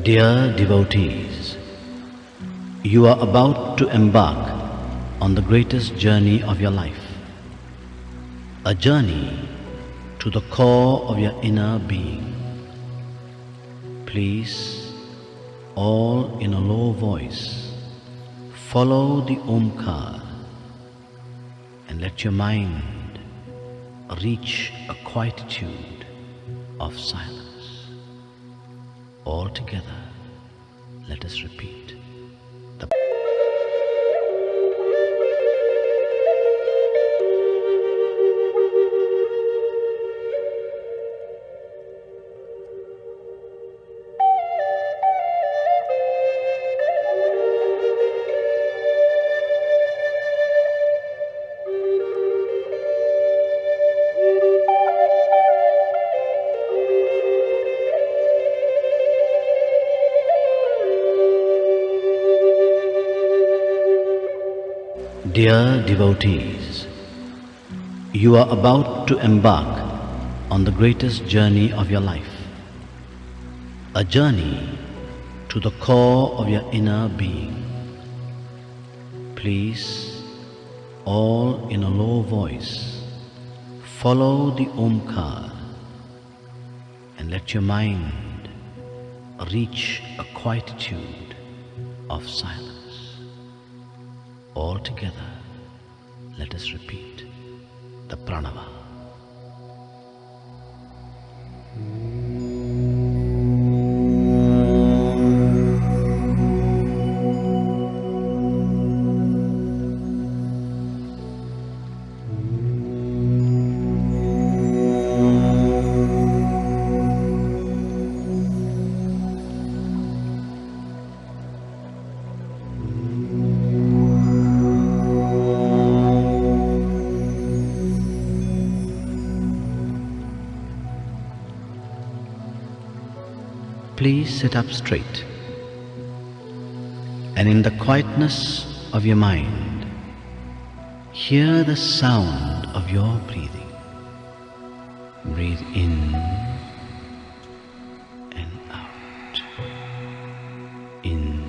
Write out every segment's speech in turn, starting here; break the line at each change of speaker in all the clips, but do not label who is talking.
Dear devotees, you are about to embark on the greatest journey of your life, a journey to the core of your inner being. Please, all in a low voice, follow the Omkar and let your mind reach a quietude of silence. All together, let us repeat the Dear devotees, you are about to embark on the greatest journey of your life, a journey to the core of your inner being. Please, all in a low voice, follow the Omkar and let your mind reach a quietude of silence. All together, let us repeat the Pranava. Please sit up straight, and in the quietness of your mind, hear the sound of your breathing. Breathe in and out, in,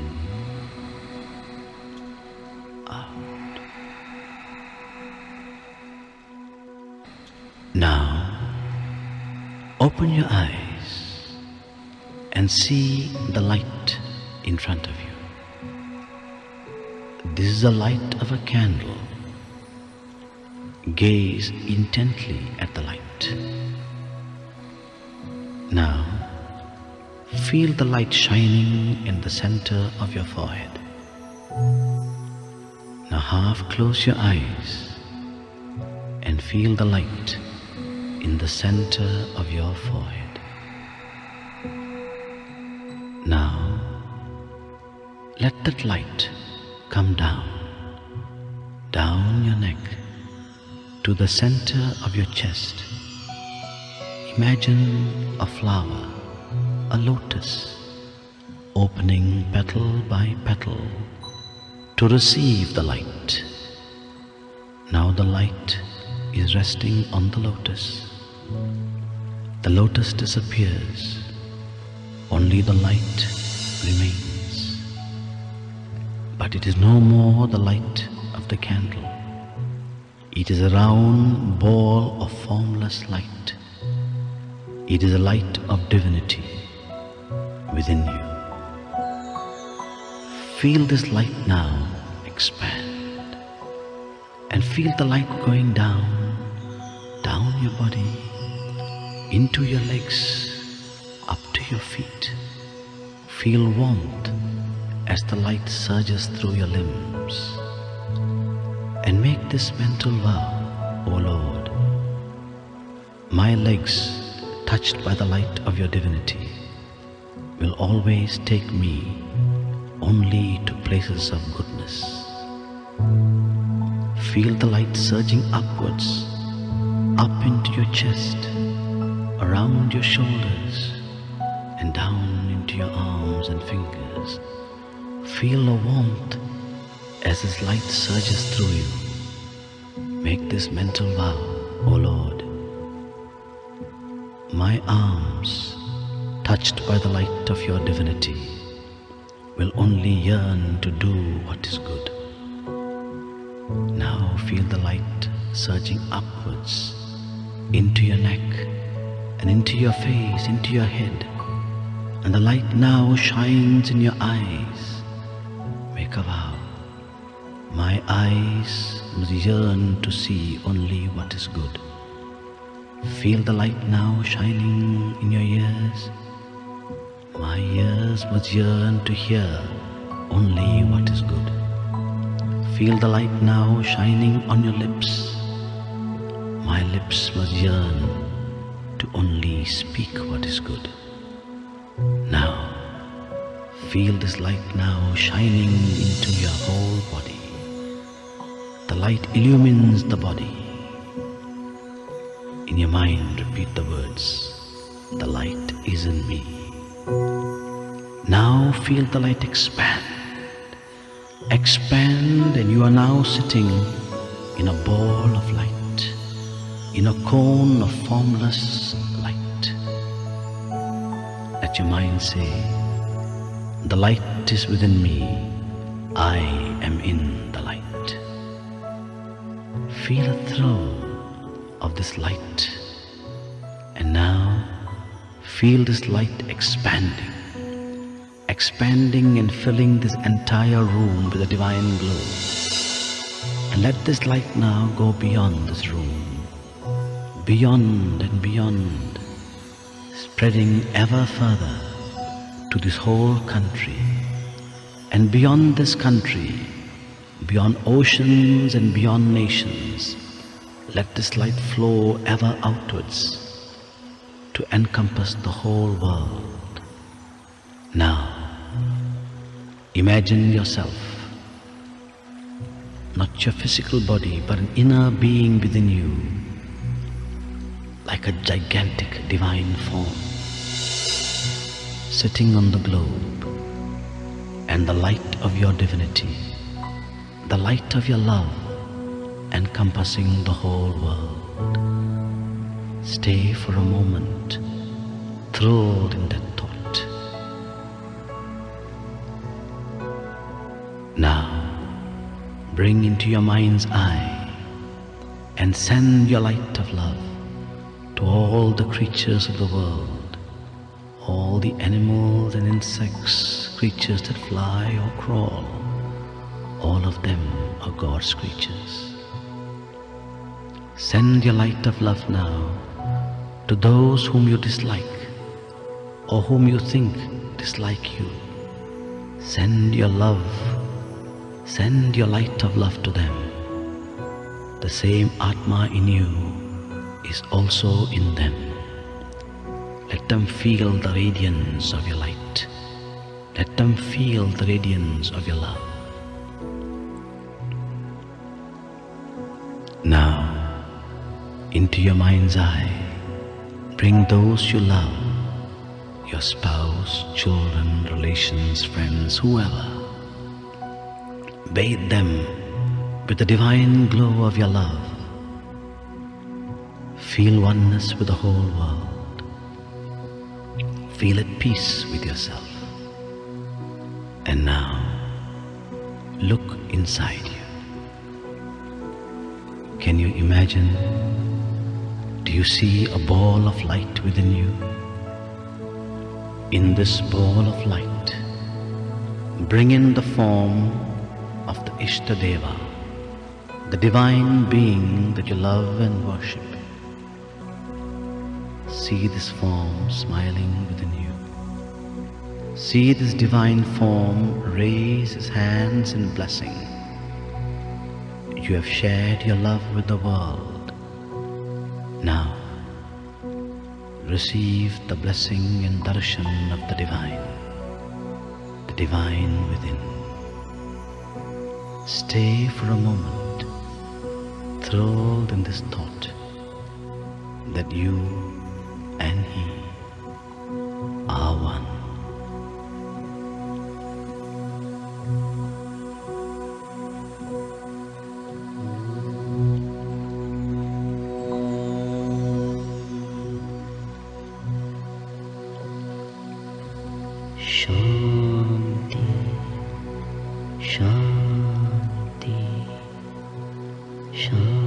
out. Now, open your eyes and see the light in front of you. This is the light of a candle. Gaze intently at the light. Now, feel the light shining in the center of your forehead. Now half close your eyes and feel the light in the center of your forehead. Now, let that light come down your neck to the center of your chest. Imagine a flower, a lotus, opening petal by petal to receive the light. Now the light is resting on the lotus. The lotus disappears. Only the light remains. But it is no more the light of the candle. It is a round ball of formless light. It is a light of divinity within you. Feel this light now expand, and feel the light going down your body, into your legs, up to your feet. Feel warmth as the light surges through your limbs. And make this mental vow, O Lord, my legs, touched by the light of your divinity, will always take me only to places of goodness. Feel the light surging upwards, up into your chest, around your shoulders, and down into your arms and fingers. Feel the warmth as this light surges through you. Make this mental vow, O Lord. My arms, touched by the light of your divinity, will only yearn to do what is good. Now feel the light surging upwards into your neck and into your face, into your head, and the light now shines in your eyes. Make a vow. My eyes must yearn to see only what is good. Feel the light now shining in your ears. My ears must yearn to hear only what is good. Feel the light now shining on your lips. My lips must yearn to only speak what is good. Now, feel this light now shining into your whole body. The light illumines the body. In your mind, repeat the words, the light is in me. Now feel the light expand. Expand, and you are now sitting in a ball of light, in a cone of formless light. Let your mind say, the light is within me, I am in the light. Feel a thrill of this light, and now feel this light expanding and filling this entire room with a divine glow. And let this light now go beyond this room, beyond and beyond, spreading ever further to this whole country, and beyond this country, beyond oceans and beyond nations. Let this light flow ever outwards to encompass the whole world. Now, imagine yourself, not your physical body, but an inner being within you, like a gigantic divine form, sitting on the globe, and the light of your divinity, the light of your love, encompassing the whole world. Stay for a moment, thrilled in that thought. Now, bring into your mind's eye and send your light of love to all the creatures of the world, all the animals and insects, creatures that fly or crawl. All of them are God's creatures. Send your light of love now to those whom you dislike or whom you think dislike you. Send your love, send your light of love to them. The same Atma in you is also in them. Let them feel the radiance of your light. Let them feel the radiance of your love. Now, into your mind's eye, bring those you love, your spouse, children, relations, friends, whoever. Bathe them with the divine glow of your love. Feel oneness with the whole world. Feel at peace with yourself. And now, look inside you. Can you imagine? Do you see a ball of light within you? In this ball of light, bring in the form of the Ishtadeva, the divine being that you love and worship. See this form smiling within you. See this divine form raise his hands in blessing. You have shared your love with the world. Now, receive the blessing and darshan of the divine within. Stay for a moment, thrilled in this thought that you and he are one. Shanti, Shanti, Shanti.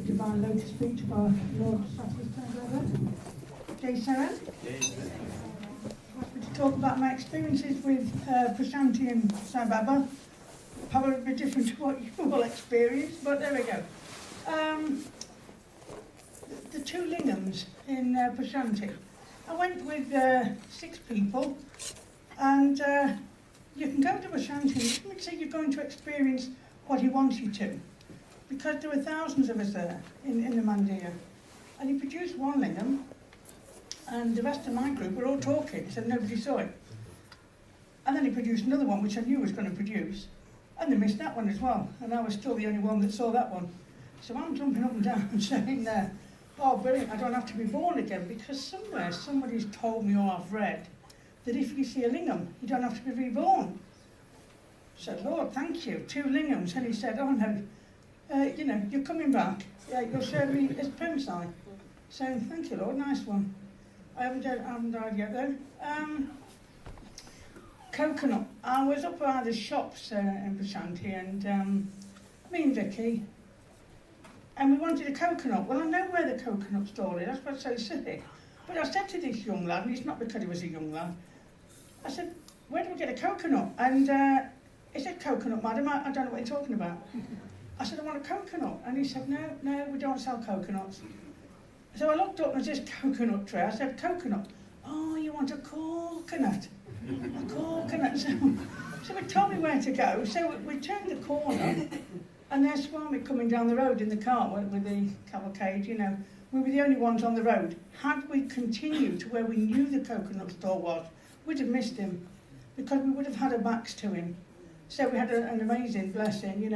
Divine Lotus speech of our Lord Jai Saran. To talk about my experiences with Prashanti and Sai Baba. Probably a bit different to what you will experience, but there we go. The two lingams in Prashanti. I went with 6 people, and you can go to Prashanti and say you're going to experience what he wants you to. Because there were thousands of us there in the Mandir. And he produced one lingam, and the rest of my group were all talking, so nobody saw it. And then he produced another one, which I knew was going to produce, and they missed that one as well. And I was still the only one that saw that one. So I'm jumping up and down saying, oh, brilliant, I don't have to be born again, because somewhere somebody's told me or I've read that if you see a lingam, you don't have to be reborn. So, Lord, thank you, 2 lingams. And he said, oh no, you're coming back. Yeah, you'll show me as Premsai. So thank you, Lord. Nice one. I haven't died yet though. Coconut. I was up at the shops in Prashanti, and me and Vicky, and we wanted a coconut. Well, I know where the coconut stall is. That's what's so silly. But I said to this young lad, and it's not because he was a young lad, I said, where do we get a coconut? And he said, coconut, madam. I don't know what you're talking about. I said, I want a coconut. And he said, no, we don't sell coconuts. So I looked up and there's this coconut tray. I said, coconut. Oh, you want a coconut? A coconut. So he told me where to go. So we turned the corner, and there's Swami coming down the road in the car with the cavalcade, We were the only ones on the road. Had we continued to where we knew the coconut store was, we'd have missed him, because we would have had our backs to him. So we had an amazing blessing, he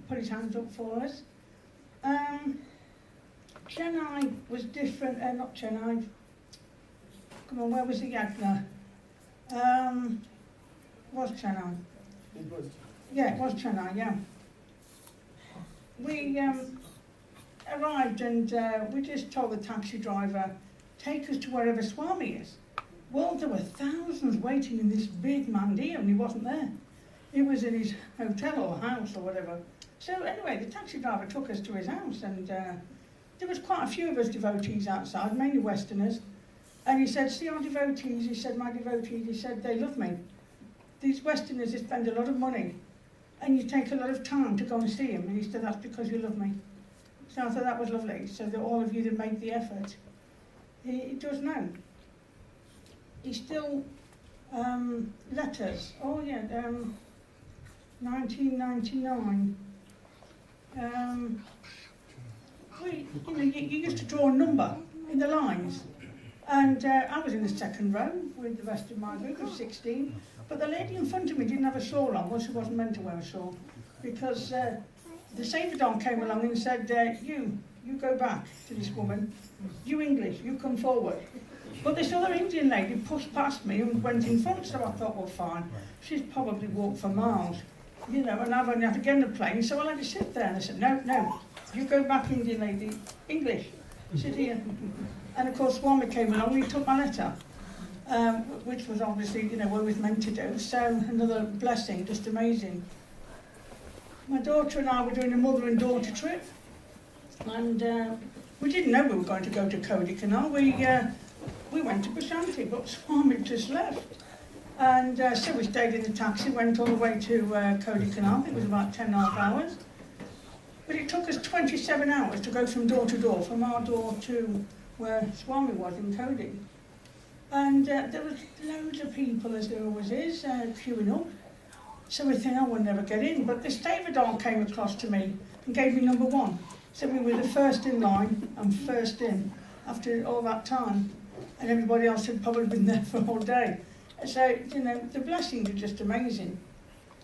put his hands up for us. Chennai was different, not Chennai. Come on, where was the Yagna? Was Chennai?
It was.
Yeah, it was Chennai, yeah. We arrived and we just told the taxi driver, take us to wherever Swami is. Well, there were thousands waiting in this big mandir and he wasn't there. He was in his hotel or house or whatever. So anyway, the taxi driver took us to his house, and there was quite a few of us devotees outside, mainly Westerners. And he said, see our devotees, he said, my devotees, he said, they love me. These Westerners, they spend a lot of money, and you take a lot of time to go and see him. And he said, that's because you love me. So I thought that was lovely. So that all of you that made the effort, he does know. He still letters. Oh yeah, 1999. You used to draw a number in the lines, and I was in the second row with the rest of my group of 16. But the lady in front of me didn't have a shawl on. Well, she wasn't meant to wear a shawl, because the Savior came along and said, you go back to this woman. You English, you come forward. But this other Indian lady pushed past me and went in front, so I thought, well, fine. She's probably walked for miles, and I've only had to get in the plane, so I let her sit there. And I said, no, you go back, Indian lady, English, sit here. And of course, Swami came along and he took my letter, which was obviously, what we was meant to do. So another blessing, just amazing. My daughter and I were doing a mother and daughter trip, and we didn't know we were going to go to Kodaikanal. we went to Bhajans, but Swami just left. And so we stayed in the taxi, went all the way to Kodaikanal. It was about 10.5 hours. But it took us 27 hours to go from door to door, from our door to where Swami was in Kodai. And there was loads of people, as there always is, queuing up. So we think, oh, we'll never get in. But this Davidol came across to me and gave me number 1. So we were the first in line and first in after all that time. And everybody else had probably been there for all day. So, you know, the blessings are just amazing.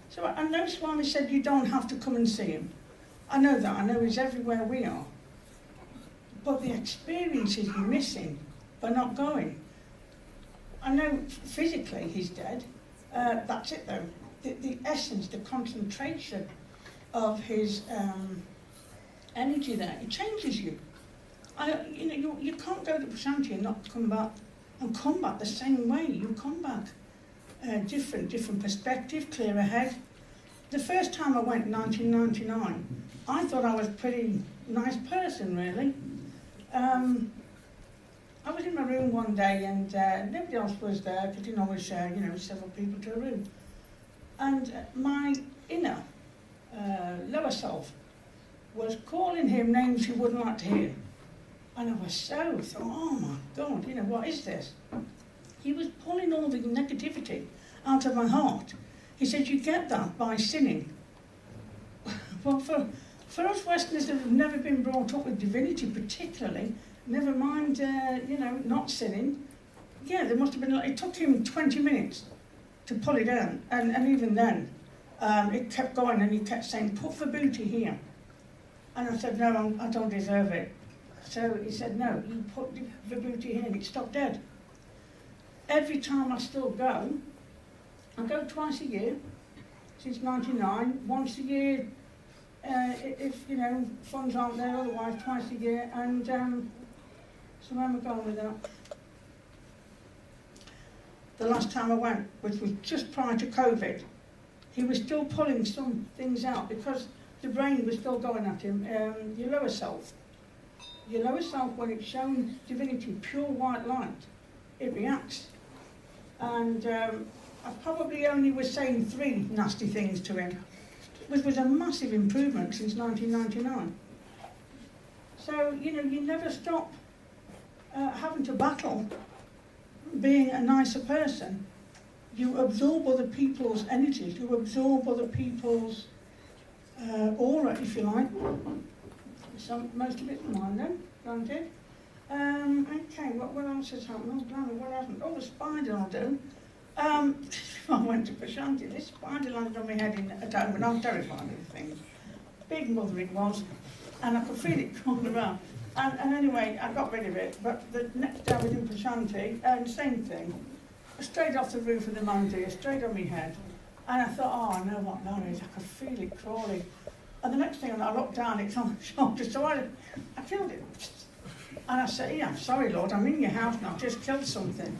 So I know Swami said you don't have to come and see him. I know that. I know he's everywhere we are. But the experiences you're missing by not going. I know physically he's dead. That's it though. The essence, the concentration of his energy there, it changes you. You can't go to Prasanthi and not come back the same way. You come back different perspective, clearer head. The first time I went in 1999, I thought I was a pretty nice person, really. I was in my room one day and nobody else was there, because you always share, several people to a room. And my inner lower self was calling him names he wouldn't like to hear. And I was thought, oh my God, what is this? He was pulling all the negativity out of my heart. He said, you get that by sinning. Well, for us Westerners that have never been brought up with divinity particularly, never mind, not sinning, yeah, there must have been, it took him 20 minutes to pull it down. And even then, it kept going and he kept saying, put vibhuti here. And I said, no, I don't deserve it. So he said, no, you put the vibhuti here, and it stopped dead. Every time I still go, I go twice a year, since 99, once a year, if, funds aren't there, otherwise twice a year, and so where am I going with that? The last time I went, which was just prior to COVID, he was still pulling some things out, because the brain was still going at him, your lower self. Your lower self, when it's shown divinity, pure white light, it reacts. And I probably only was saying 3 nasty things to him, which was a massive improvement since 1999. So, you never stop having to battle being a nicer person. You absorb other people's energies, you absorb other people's aura, if you like. Most of it's mine then, granted. Okay, what else has happened? Oh, blimey, what hasn't? Oh, the spider I'll do. I went to Prasanthi. This spider landed on my head in a dome, and I'm terrified of the thing. Big mother it was, and I could feel it crawling around. And anyway, I got rid of it, but the next day I was in Prasanthi, and same thing. Straight off the roof of the mandir, straight on my head. And I thought, oh, I know what that is. I could feel it crawling. And the next thing I looked down, it's on the shoulder, so I killed it. And I said, yeah, sorry Lord, I'm in your house now, I've just killed something.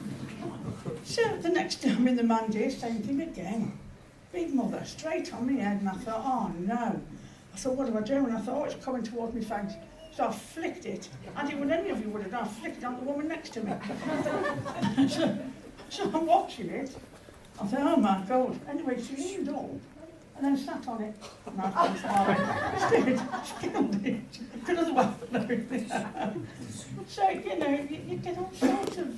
So the next day I'm in the mandir, same thing again. Big mother, straight on my head, and I thought, oh no. I thought, what do I do? And I thought, oh, it's coming towards my face. So I flicked it. I did what any of you would have done, I flicked it on the woman next to me. so I'm watching it. I thought, oh my God. Anyway, she leaned up and then sat on it. And I was smiling. She killed it. Could otherwise So, you get all sorts of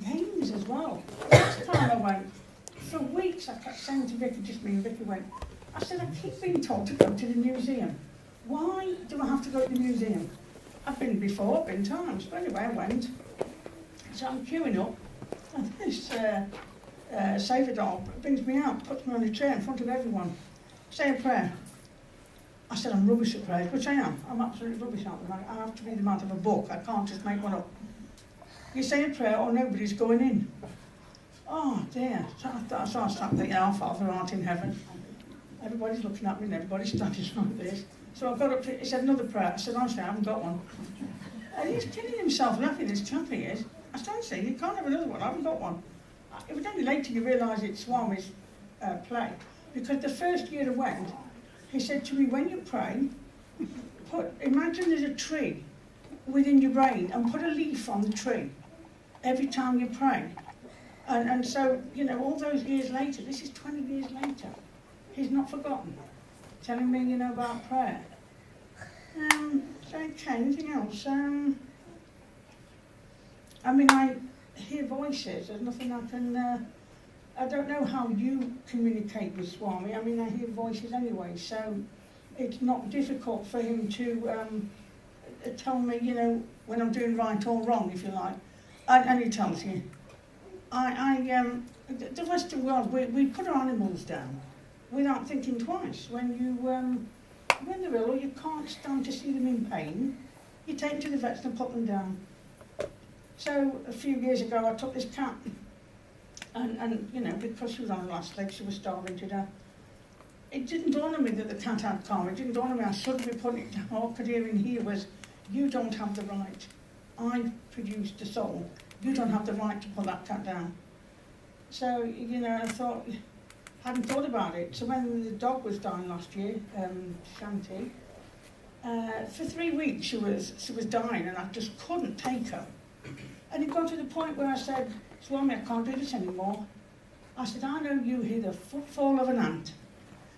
games as well. Last time I went, for weeks I kept saying to Vicky, just me and Vicky went, I said, I keep being told to go to the museum. Why do I have to go to the museum? I've been before, I've been times, but anyway I went. So I'm queuing up, and this Saviour doll brings me out, puts me on a chair in front of everyone. Say a prayer. I said, I'm rubbish at prayers, which I am. I'm absolutely rubbish at them. I have to read them out of a book. I can't just make one up. You say a prayer or nobody's going in. Oh dear. So I started thinking, our Father art in heaven. Everybody's looking at me and everybody's standing like this. So I got up to, he said, another prayer. I said, honestly, I haven't got one. And he's killing himself laughing, this chap he is. I started saying, you can't have another one, I haven't got one. It was only later you realise it's Swami's play. Because the first year I went, he said to me, when you pray, imagine there's a tree within your brain and put a leaf on the tree. every time you pray. And so, you know, all those years later, this is 20 years later, he's not forgotten, telling me, you know, about prayer. So, okay, anything else? I mean, I hear voices, there's nothing I can, I don't know how you communicate with Swami. I mean, I hear voices anyway, so it's not difficult for him to tell me, you know, when I'm doing right or wrong, if you like. And he tells you. The Western world, we put our animals down without thinking twice. When they're ill or you can't stand to see them in pain, you take them to the vets and put them down. So a few years ago, I took this cat, and you know, because she was on her last leg, she was starving to death. It didn't dawn on me that the cat had karma. It didn't dawn on me I shouldn't be putting it down. All I could hear in here was, you don't have the right. I produced a soul. You don't have the right to put that cat down. So, you know, I thought, hadn't thought about it. So when the dog was dying last year, Shanti, for 3 weeks she was dying and I just couldn't take her. And it got to the point where I said, Swami, I can't do this anymore. I said, I know you hear the footfall of an ant,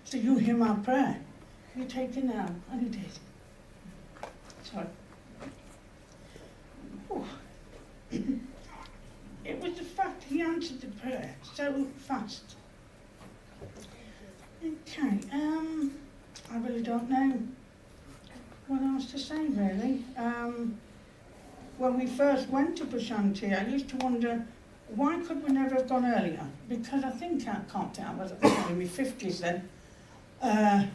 so you hear my prayer. You take her now. And he did. Sorry. It was the fact he answered the prayer so fast. Okay, I really don't know what else to say, really. When we first went to Prashanti, I used to wonder, why could we never have gone earlier? Because I think I can't tell, I was in my 50s then. I'm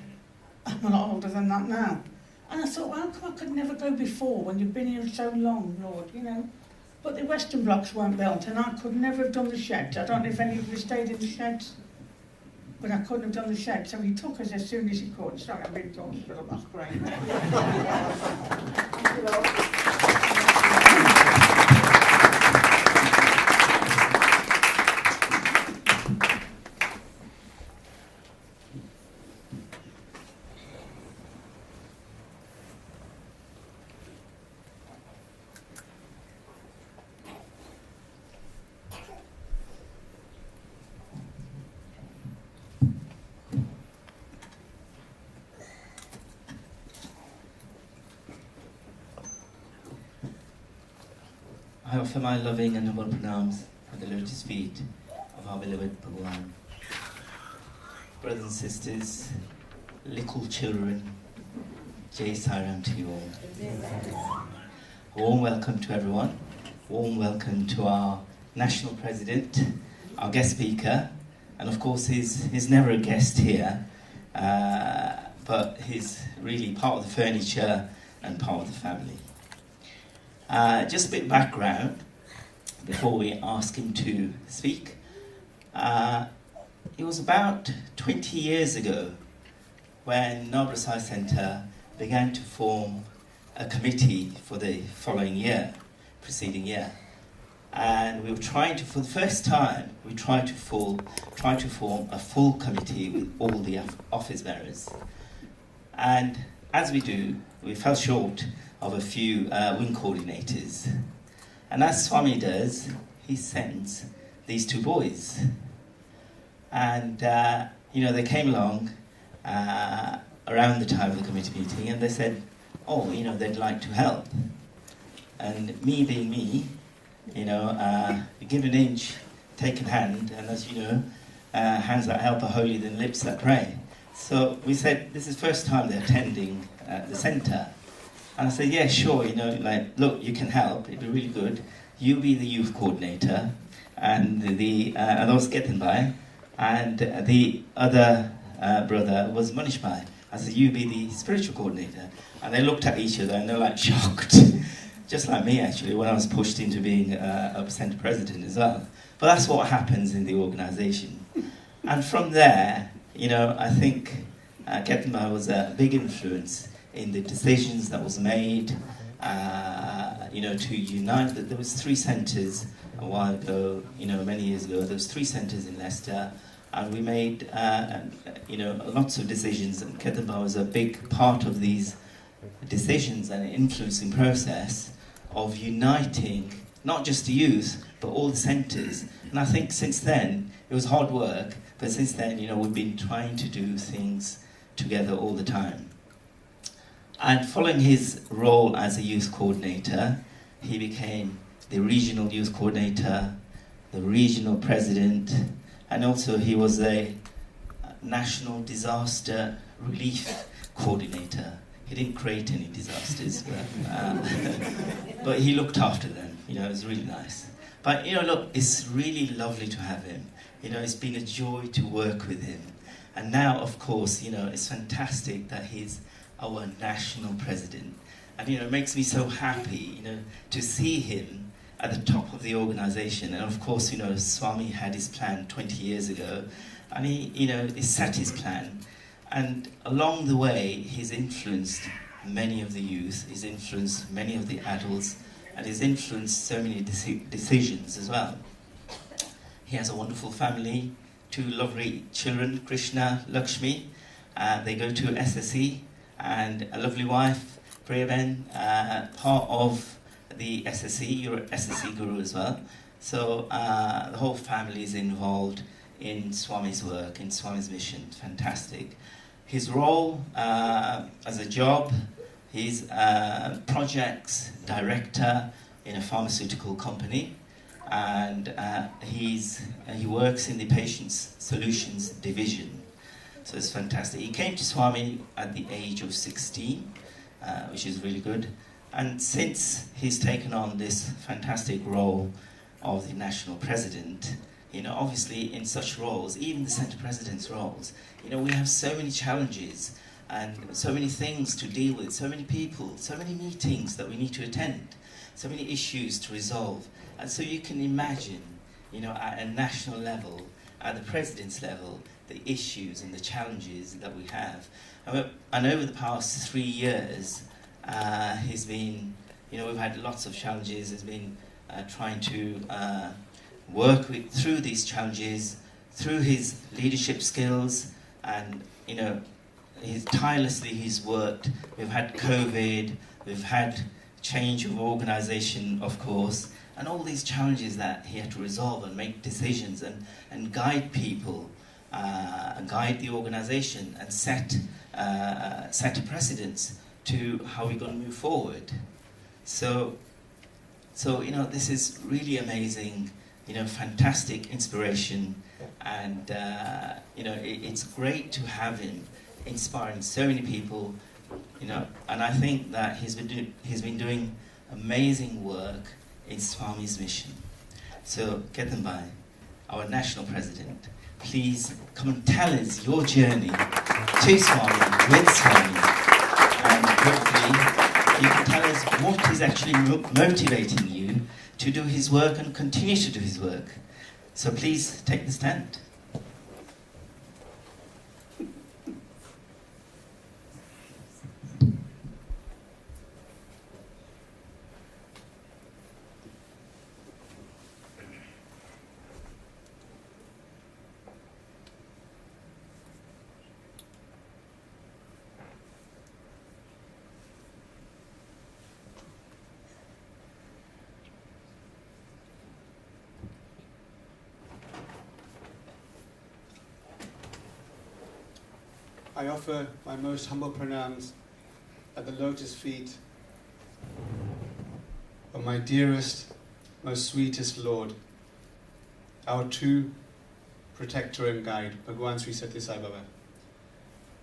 a lot older than that now. And I thought, well, how come I could never go before when you've been here so long, Lord, you know? But the Western blocks weren't built and I could never have done the sheds. I don't know if any of you stayed in the sheds, but I couldn't have done the sheds. So he took us as soon as he could. Sorry, I'm being talking, but that's great. Thank you, Lord.
I offer my loving and humble pranams at the lotus feet of our beloved Bhagwan. Brothers and sisters, little children, Jai Sairam to you all. Warm welcome to everyone. Warm welcome to our national president, our guest speaker, and of course he's never a guest here, but he's really part of the furniture and part of the family. Just a bit of background before we ask him to speak. It was about 20 years ago when Nobra Sai Centre began to form a committee for the following year, preceding year. And we were trying to, for the first time, we tried to form a full committee with all the office bearers. And as we do, we fell short of a few wing coordinators. And as Swami does, he sends these two boys. And, they came along around the time of the committee meeting and they said, they'd like to help. And me being me, you give an inch, take a hand, and as you know, hands that help are holier than lips that pray. So we said, this is the first time they're attending the centre. And I said, yeah, sure, look, you can help, it'd be really good. You be the youth coordinator, and and I was getting by, and the other brother was Manish Bhai. I said, you be the spiritual coordinator. And they looked at each other and they're like shocked. Just like me, actually, when I was pushed into being a centre president as well. But that's what happens in the organisation. And from there, I think Ketan Bhai was a big influence in the decisions that was made, to unite. There was 3 centres a while ago, many years ago. There was 3 centres in Leicester, and we made, lots of decisions. And Ketan Bhai was a big part of these decisions and influencing process of uniting not just the youth, but all the centres. And I think since then, it was hard work, but since then, we've been trying to do things together all the time. And following his role as a youth coordinator, he became the regional youth coordinator, the regional president, and also he was a national disaster relief coordinator. He didn't create any disasters, but he looked after them. It was really nice. But look, it's really lovely to have him. It's been a joy to work with him. And now, of course, it's fantastic that he's our national president. And it makes me so happy, to see him at the top of the organization. And of course, Swami had his plan 20 years ago, and he set his plan. And along the way, he's influenced many of the youth, he's influenced many of the adults, and he's influenced so many decisions as well. He has a wonderful family, 2 lovely children, Krishna, Lakshmi. They go to SSE, and a lovely wife, Priyaben, part of the SSE. You're an SSE guru as well. So the whole family is involved in Swami's work, in Swami's mission. Fantastic. His role as a job, he's projects director in a pharmaceutical company, and he works in the Patients Solutions division. So it's fantastic. He came to Swami at the age of 16, which is really good. And since he's taken on this fantastic role of the national president, obviously in such roles, even the centre president's roles, we have so many challenges and so many things to deal with, so many people, so many meetings that we need to attend, so many issues to resolve. And so you can imagine, at a national level, at the president's level, the issues and the challenges that we have. And over the past 3 years, he's been, we've had lots of challenges. He's been trying to work through these challenges, through his leadership skills, and he's worked. We've had COVID, we've had change of organisation, of course, and all these challenges that he had to resolve and make decisions and guide people, guide the organisation, and set a precedence to how we're going to move forward. So this is really amazing, fantastic inspiration, and it's great to have him inspiring so many people, and I think that he's been doing amazing work in Swami's mission. So Ketan Bhai, our national president, please come and tell us your journey to Swami, with Swami, and hopefully you can tell us what is actually motivating you to do his work and continue to do his work. So please take the stand.
I offer my most humble pranams at the lotus feet of my dearest, most sweetest Lord, our true protector and guide, Bhagwan Sri Satya Sai Baba.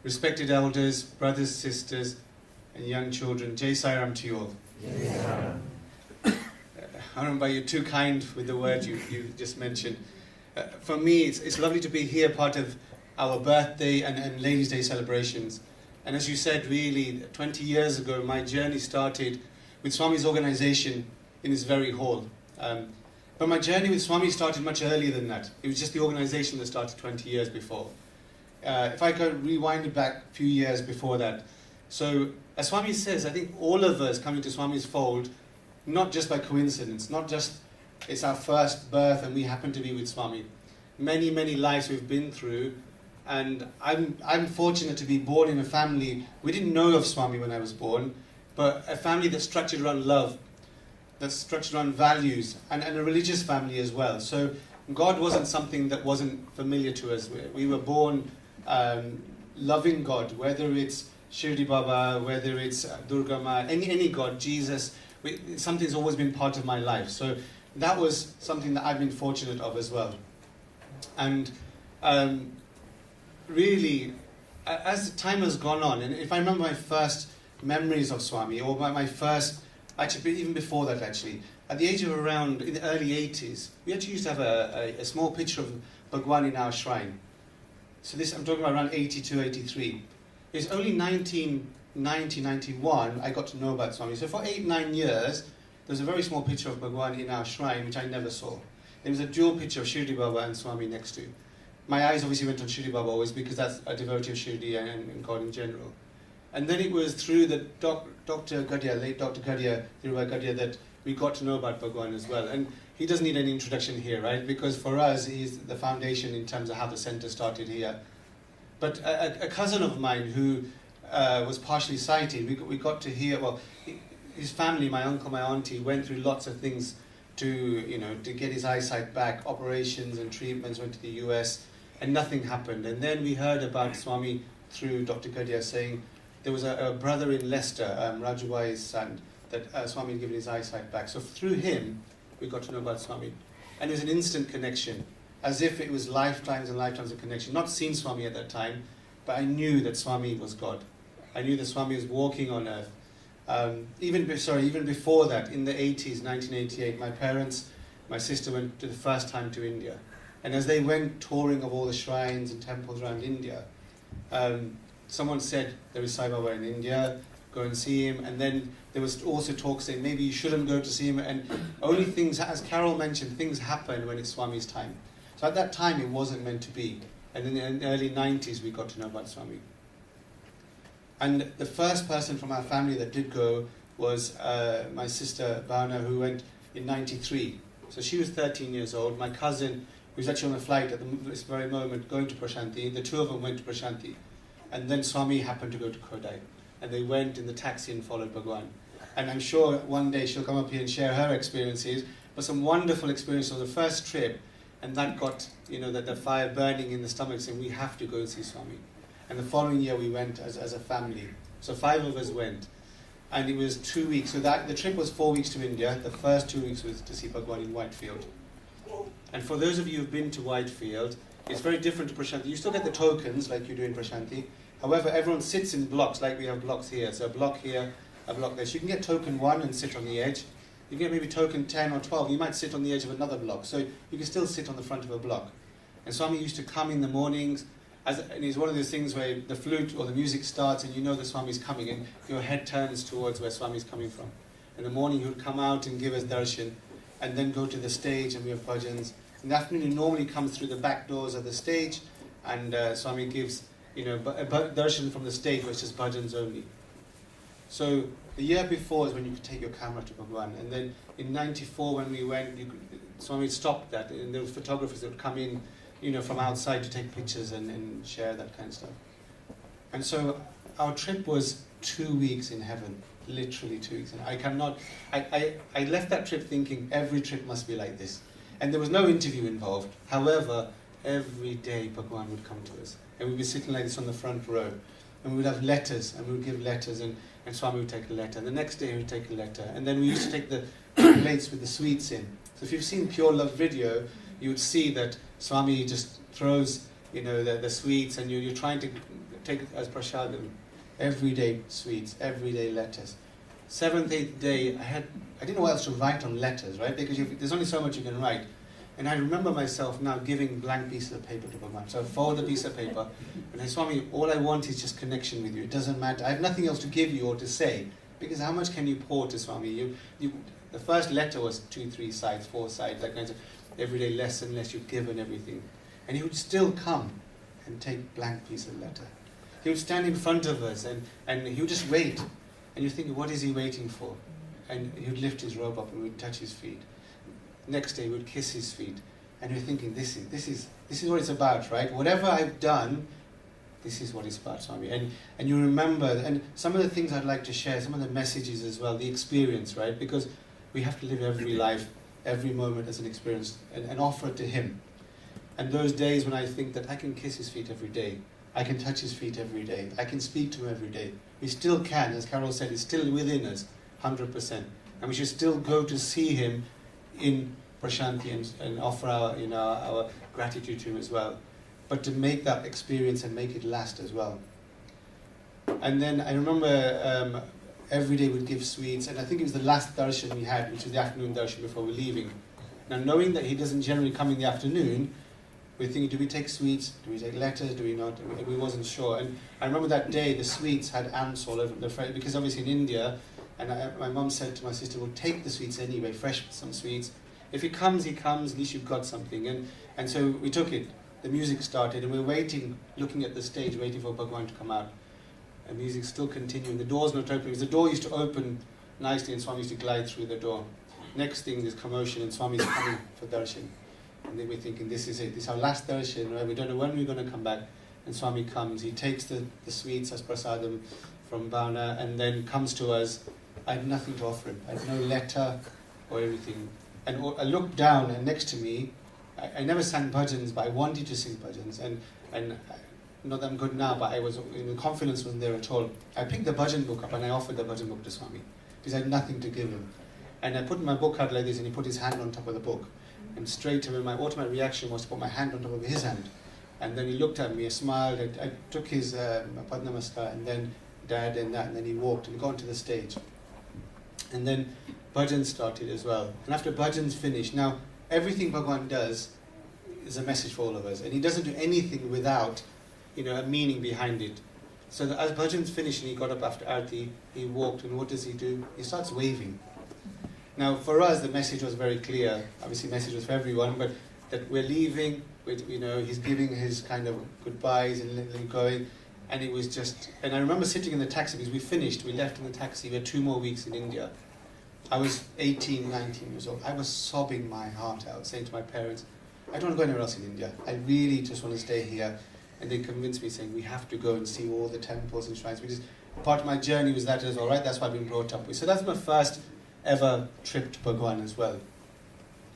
Respected elders, brothers, sisters, and young children, Jai Sai Ram to you all. I don't know, you're too kind with the words you just mentioned. For me, it's lovely to be here, part of our birthday and Ladies' Day celebrations. And as you said, really, 20 years ago, my journey started with Swami's organization in this very hall. But my journey with Swami started much earlier than that. It was just the organization that started 20 years before. If I could rewind it back a few years before that. So, as Swami says, I think all of us come into Swami's fold, not just by coincidence, not just it's our first birth and we happen to be with Swami. Many, many lives we've been through. And I'm fortunate to be born in a family, we didn't know of Swami when I was born, but a family that's structured around love. that's structured on values, and a religious family as well. So God wasn't something that wasn't familiar to us. We were born loving God, whether it's Shirdi Baba, whether it's Durga Ma, any God, Jesus. Something's always been part of my life. So that was something that I've been fortunate of as well. And really, as time has gone on, and if I remember my first memories of Swami, or my first, actually even before that actually, at the age of around, in the early 80s, we actually used to have a small picture of Bhagwan in our shrine. So this, I'm talking about around 82, 83. It's only 1990, 91 I got to know about Swami. So for 8-9 years, there's a very small picture of Bhagwan in our shrine, which I never saw. There was a dual picture of Shirdi Baba and Swami next to. My eyes obviously went on Shirdi Baba always, because that's a devotee of Shirdi and God in general. And then it was through the Dr. Gadia, late Dr. Gadia, Dhirubhai Gadia, that we got to know about Bhagwan as well. And he doesn't need any introduction here, right? Because for us, he's the foundation in terms of how the center started here. But a cousin of mine who was partially sighted, we got to hear, well, his family, my uncle, my auntie, went through lots of things to get his eyesight back, operations and treatments, went to the US, and nothing happened. And then we heard about Swami through Dr. Gadia saying there was a brother in Leicester, Rajubai's son, that Swami had given his eyesight back. So through him, we got to know about Swami. And it was an instant connection, as if it was lifetimes and lifetimes of connection. Not seen Swami at that time, but I knew that Swami was God. I knew that Swami was walking on earth. Even before that, in the 80s, 1988, my parents, my sister went to the first time to India. And as they went touring of all the shrines and temples around India, someone said, there is Sai Baba in India, go and see him. And then there was also talk saying, maybe you shouldn't go to see him. And only things, as Carol mentioned, things happen when it's Swami's time. So at that time, it wasn't meant to be. And in the early 90s, we got to know about Swami. And the first person from our family that did go was my sister, Bhavna, who went in 93. So she was 13 years old. My cousin, who was actually on a flight at this very moment, going to Prashanti, the two of them went to Prashanti. And then Swami happened to go to Kodai. And they went in the taxi and followed Bhagwan. And I'm sure one day she'll come up here and share her experiences, but some wonderful experiences of the first trip. And that got, the fire burning in the stomach, saying, we have to go and see Swami. And the following year we went as a family. So 5 of us went. And it was 2 weeks. So the trip was 4 weeks to India. The first 2 weeks was to see Bhagwan in Whitefield. And for those of you who've been to Whitefield, it's very different to Prashanti. You still get the tokens like you do in Prashanti. However, everyone sits in blocks like we have blocks here. So a block here, a block there. So you can get token 1 and sit on the edge. You get maybe token 10 or 12. You might sit on the edge of another block. So you can still sit on the front of a block. And Swami used to come in the mornings. And it's one of those things where the flute or the music starts and you know the Swami's coming and your head turns towards where Swami's coming from. In the morning he would come out and give us darshan and then go to the stage and we have bhajans. In the afternoon he normally comes through the back doors of the stage and Swami gives darshan from the stage, which is bhajans only. So the year before is when you could take your camera to Bhagwan. And then in 94 when we went, Swami stopped that and there were photographers that would come in from outside to take pictures and share that kind of stuff. And so our trip was 2 weeks in heaven, literally 2 weeks. And I left that trip thinking every trip must be like this. And there was no interview involved. However, every day Bhagwan would come to us. And we'd be sitting like this on the front row. And we would have letters, and we would give letters, and Swami would take a letter. And the next day he would take a letter. And then we used to take the plates with the sweets in. So if you've seen Pure Love video, you would see that Swami just throws, the sweets, and you're trying to take it as prasadam. Every day sweets, every day letters. 7th, 8th day, I didn't know what else to write on letters, right? Because there's only so much you can write. And I remember myself now giving blank pieces of paper to Bhagwan. So I fold a piece of paper, and I say, Swami, all I want is just connection with you. It doesn't matter. I have nothing else to give you or to say. Because how much can you pour to Swami? The first letter was 2, 3 sides, 4 sides, that kind of everyday less and less you've given everything. And he would still come and take blank piece of letter. He would stand in front of us and he would just wait. And you're thinking, what is he waiting for? And he would lift his robe up and we would touch his feet. Next day we would kiss his feet. And you're thinking, this is what it's about, right? Whatever I've done, this is what it's about, Swami. And you remember, and some of the things I'd like to share, some of the messages as well, the experience, right? Because we have to live every life, every moment as an experience, and offer it to him. And those days when I think that I can kiss his feet every day, I can touch his feet every day, I can speak to him every day, we still can, as Carol said, it's still within us, 100%. And we should still go to see him in Prashanti and offer our gratitude to him as well. But to make that experience and make it last as well. And then I remember every day we'd give sweets, and I think it was the last darshan we had, which was the afternoon darshan before we're leaving. Now, knowing that he doesn't generally come in the afternoon, we're thinking, do we take sweets? Do we take letters? Do we not? We wasn't sure. And I remember that day the sweets had ants all over them, because obviously in India, and my mum said to my sister, well, take the sweets anyway, fresh some sweets. If he comes, at least you've got something. And so we took it. The music started, and we're waiting, looking at the stage, waiting for Bhagwan to come out. And the music's still continuing. The door's not opening. The door used to open nicely, and Swami used to glide through the door. Next thing, there's commotion, and Swami's coming for darshan. And then we're thinking, this is it. This is our last darshan, right? We don't know when we're going to come back. And Swami comes. He takes the sweets as prasadam from Bhavna, and then comes to us. I had nothing to offer him. I had no letter or everything. And I looked down, and next to me, I never sang bhajans, but I wanted to sing bhajans. And not that I'm good now, but the confidence wasn't there at all. I picked the bhajan book up, and I offered the bhajan book to Swami, because I had nothing to give him. And I put my book out like this, and he put his hand on top of the book. And straight away, my automatic reaction was to put my hand on top of his hand. And then he looked at me, I smiled, I took his Pad Namaskar, and then Dad and that, and then he walked and got onto the stage. And then bhajans started as well. And after bhajans finished, now everything Bhagwan does is a message for all of us. And he doesn't do anything without, a meaning behind it. So that as bhajans finished and he got up after Aarti, he walked, and what does he do? He starts waving. Now for us the message was very clear. Obviously the message was for everyone, but that we're leaving, he's giving his kind of goodbyes and going. And it was just, and I remember sitting in the taxi, because we left in the taxi, we had 2 more weeks in India. I was 18, 19 years old. I was sobbing my heart out, saying to my parents, I don't want to go anywhere else in India. I really just want to stay here. And they convinced me, saying, we have to go and see all the temples and shrines. Part of my journey was that as well, right? That's what I've been brought up with. So that's my first ever trip to Bhagwan as well.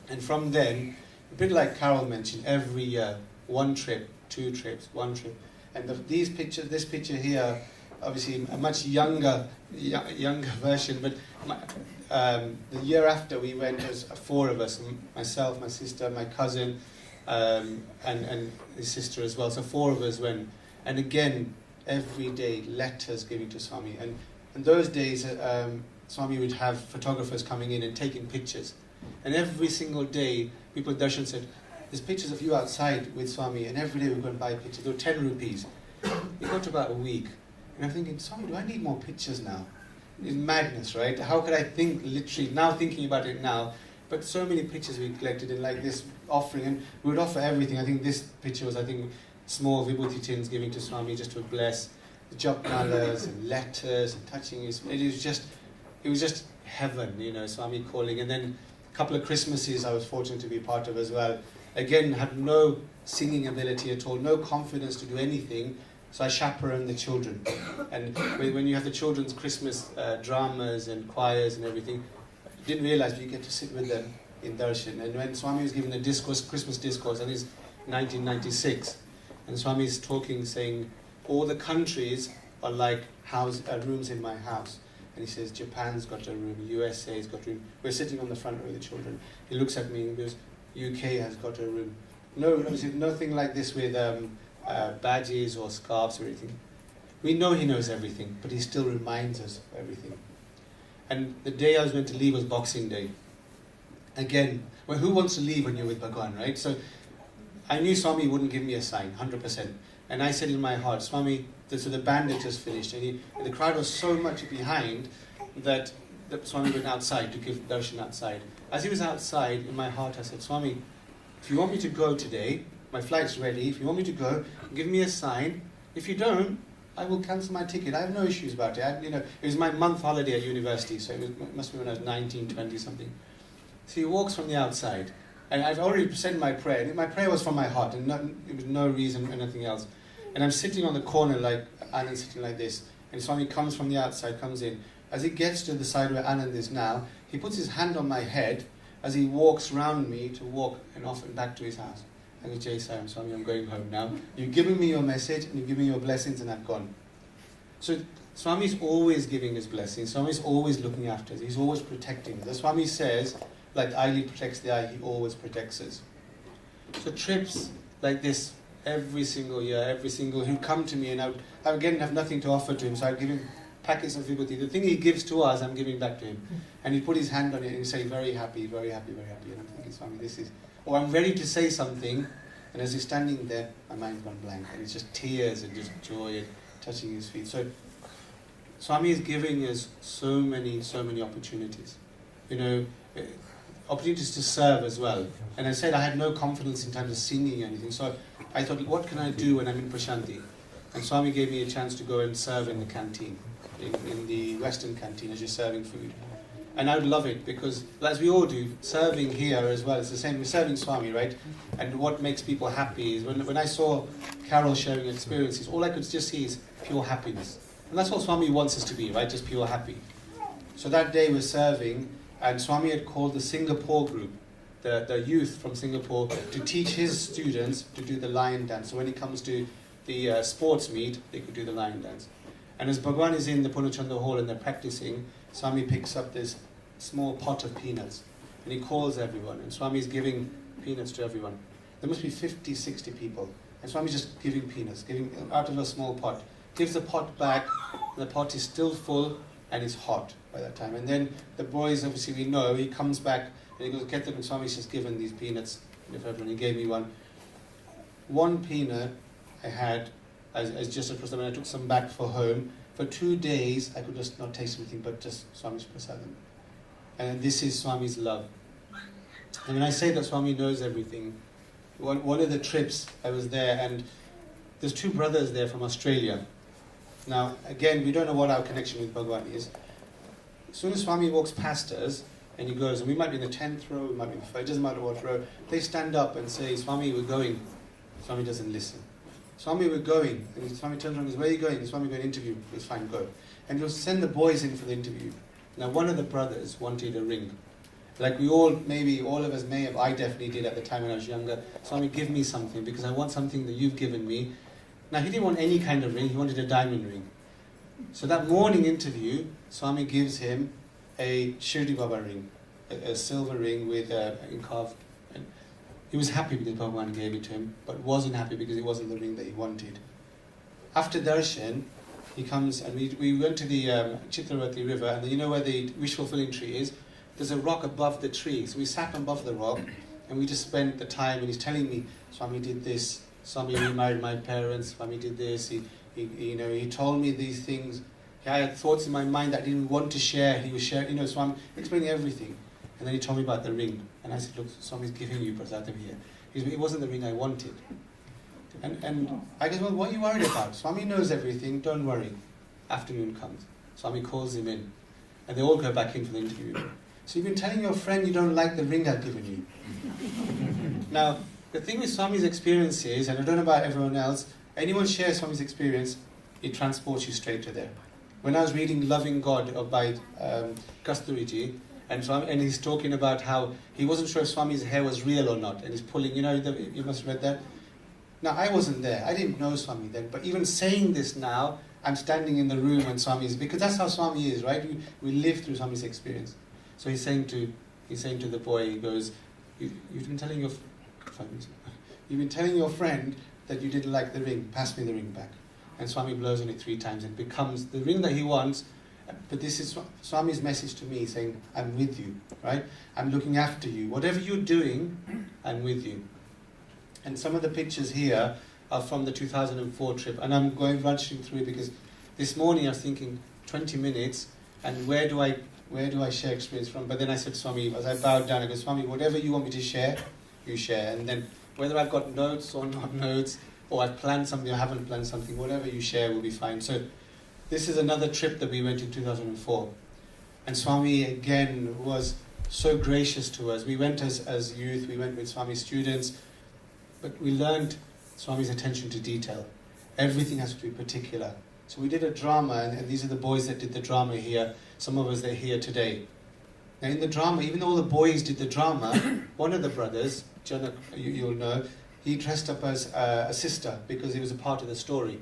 And from then, a bit like Carol mentioned, every year, 1 trip, 2 trips, 1 trip. And this picture here, obviously a much younger version, but the year after we went as 4 of us, myself, my sister, my cousin, and his sister as well. So 4 of us went. And again, every day, letters giving to Swami. And those days, Swami would have photographers coming in and taking pictures. And every single day, people at Darshan said, there's pictures of you outside with Swami, and every day we go and buy pictures. They were 10 rupees. It got to about a week. And I'm thinking, Swami, do I need more pictures now? It's madness, right? How could I think, literally, now thinking about it now, but so many pictures we collected in like this offering, and we would offer everything. I think this picture was, small vibhuti tins giving to Swami just to bless, the japmalas and letters and touching his, it was just heaven, Swami calling. And then a couple of Christmases I was fortunate to be part of as well. Again, had no singing ability at all, no confidence to do anything, so I chaperoned the children. And when you have the children's Christmas dramas and choirs and everything, I didn't realize, but you get to sit with them in darshan. And when Swami was giving the Christmas discourse, and it's 1996, and Swami is talking, saying, all the countries are like rooms in my house. And he says, Japan's got a room, USA's got a room. We're sitting on the front row with the children. He looks at me and goes, UK has got a room. No, nothing like this with badges or scarves or anything. We know he knows everything, but he still reminds us of everything. And the day I was meant to leave was Boxing Day. Again, who wants to leave when you're with Bhagwan, right? So I knew Swami wouldn't give me a sign, 100%. And I said in my heart, Swami, so the band had just finished, and the crowd was so much behind that Swami went outside to give darshan outside. As he was outside, in my heart I said, Swami, if you want me to go today, my flight's ready, if you want me to go, give me a sign. If you don't, I will cancel my ticket. I have no issues about it. It was my month holiday at university, so it must be when I was 19, 20 something. So he walks from the outside, and I've already said my prayer, and my prayer was from my heart, and it was no reason or anything else. And I'm sitting on the corner like Anand's sitting like this, and Swami comes from the outside, comes in. As he gets to the side where Anand is now, he puts his hand on my head as he walks round me to walk and off and back to his house. I go, Jai Sai Ram, Swami, I'm going home now. You've given me your message and you've given me your blessings and I've gone. So Swami's always giving his blessings. Swami's always looking after us. He's always protecting us. The Swami says, like the eyelid protects the eye, he always protects us. So trips like this every single year, he'd come to me and I would again have nothing to offer to him, so I'd give him packets of vibhuti. The thing he gives to us, I'm giving back to him. And he'd put his hand on it and he'd say, very happy, very happy, very happy. And I'm thinking, Swami, this is... Or I'm ready to say something, and as he's standing there, my mind's gone blank. And it's just tears and just joy and touching his feet. So Swami is giving us so many opportunities. You know, opportunities to serve as well. And I said I had no confidence in terms of singing or anything, so I thought, what can I do when I'm in Prashanti? And Swami gave me a chance to go and serve in the canteen, in the Western canteen, as you're serving food. And I would love it, because as we all do, serving here as well, it's the same, we're serving Swami, right? And what makes people happy is when I saw Carol sharing experiences, all I could just see is pure happiness. And that's what Swami wants us to be, right? Just pure happy. So that day we're serving, and Swami had called the Singapore group, the youth from Singapore, to teach his students to do the lion dance. So when it comes to the sports meet, they could do the lion dance. And as Bhagwan is in the Purnachanda hall and they're practicing, Swami picks up this small pot of peanuts and he calls everyone. And Swami is giving peanuts to everyone. There must be 50, 60 people. And Swami's just giving peanuts, giving out of a small pot. Gives the pot back, and the pot is still full and it's hot by that time. And then the boys, obviously we know, he comes back and he goes, Ketan, and Swami's just given these peanuts to everyone. He gave me one. One peanut I had as just a prasadam, and I took some back for home. For 2 days, I could just not taste anything but just Swami's prasadam. And this is Swami's love. And when I say that Swami knows everything, one of the trips I was there, and there's 2 brothers there from Australia. Now, again, we don't know what our connection with Bhagwan is. As soon as Swami walks past us, and he goes, and we might be in the 10th row, we might be in the 1st, it doesn't matter what row, they stand up and say, Swami, we're going. Swami doesn't listen. Swami, we're going. And Swami turns around and goes, where are you going? And Swami, going to interview. It's fine, go. And he'll send the boys in for the interview. Now, one of the brothers wanted a ring. Like we all, maybe all of us may have, I definitely did at the time when I was younger. Swami, give me something, because I want something that you've given me. Now, he didn't want any kind of ring, he wanted a diamond ring. So that morning interview, Swami gives him a Shirdi Baba ring, a silver ring with carved. And he was happy because Bhagwan gave it to him, but wasn't happy because it wasn't the ring that he wanted. After darshan, he comes, and we went to the Chitravati river, and you know where the wish-fulfilling tree is? There's a rock above the tree. So we sat above the rock, and we just spent the time, and he's telling me, Swami did this, Swami remarried my parents, Swami did this, he told me these things. I had thoughts in my mind that I didn't want to share. He was sharing, Swami explaining everything. And then he told me about the ring. And I said, look, Swami's giving you prasadam here. He said, it wasn't the ring I wanted. And I guess, well, what are you worried about? Swami knows everything, don't worry. Afternoon comes. Swami calls him in. And they all go back in for the interview. So you've been telling your friend you don't like the ring I've given you. Now, the thing with Swami's experience is, and I don't know about everyone else, anyone shares Swami's experience, it transports you straight to there. When I was reading Loving God by Kasturiji, and he's talking about how he wasn't sure if Swami's hair was real or not, and he's pulling, you must have read that. Now, I wasn't there, I didn't know Swami then, but even saying this now, I'm standing in the room when Swami is, because that's how Swami is, right? We live through Swami's experience. So he's saying to the boy, he goes, you've been telling your friend that you didn't like the ring, pass me the ring back. And Swami blows on it 3 times, and it becomes the ring that he wants. But this is Swami's message to me, saying, I'm with you, right? I'm looking after you. Whatever you're doing, I'm with you. And some of the pictures here are from the 2004 trip, and I'm rushing through it because this morning I was thinking 20 minutes, and where do I share experience from? But then I said, Swami, as I bowed down, I go, Swami, whatever you want me to share, you share. And then whether I've got notes or not notes, or I've planned something or haven't planned something, whatever you share will be fine. So this is another trip that we went in 2004. And Swami, again, was so gracious to us. We went as youth, we went with Swami's students, but we learned Swami's attention to detail. Everything has to be particular. So we did a drama, and these are the boys that did the drama here. Some of us, they're here today. Now in the drama, even though all the boys did the drama, one of the brothers, Janak, you'll know, he dressed up as a sister because he was a part of the story.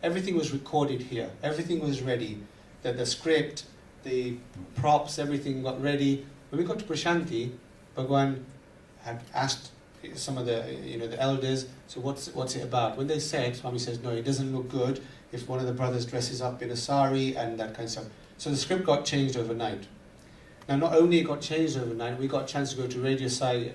Everything was recorded here. Everything was ready. The script, the props, everything got ready. When we got to Prashanti, Bhagwan had asked some of the the elders, so what's it about? When they said, Swami says, no, it doesn't look good if one of the brothers dresses up in a sari and that kind of stuff. So the script got changed overnight. Now not only it got changed overnight, we got a chance to go to Radio Sai,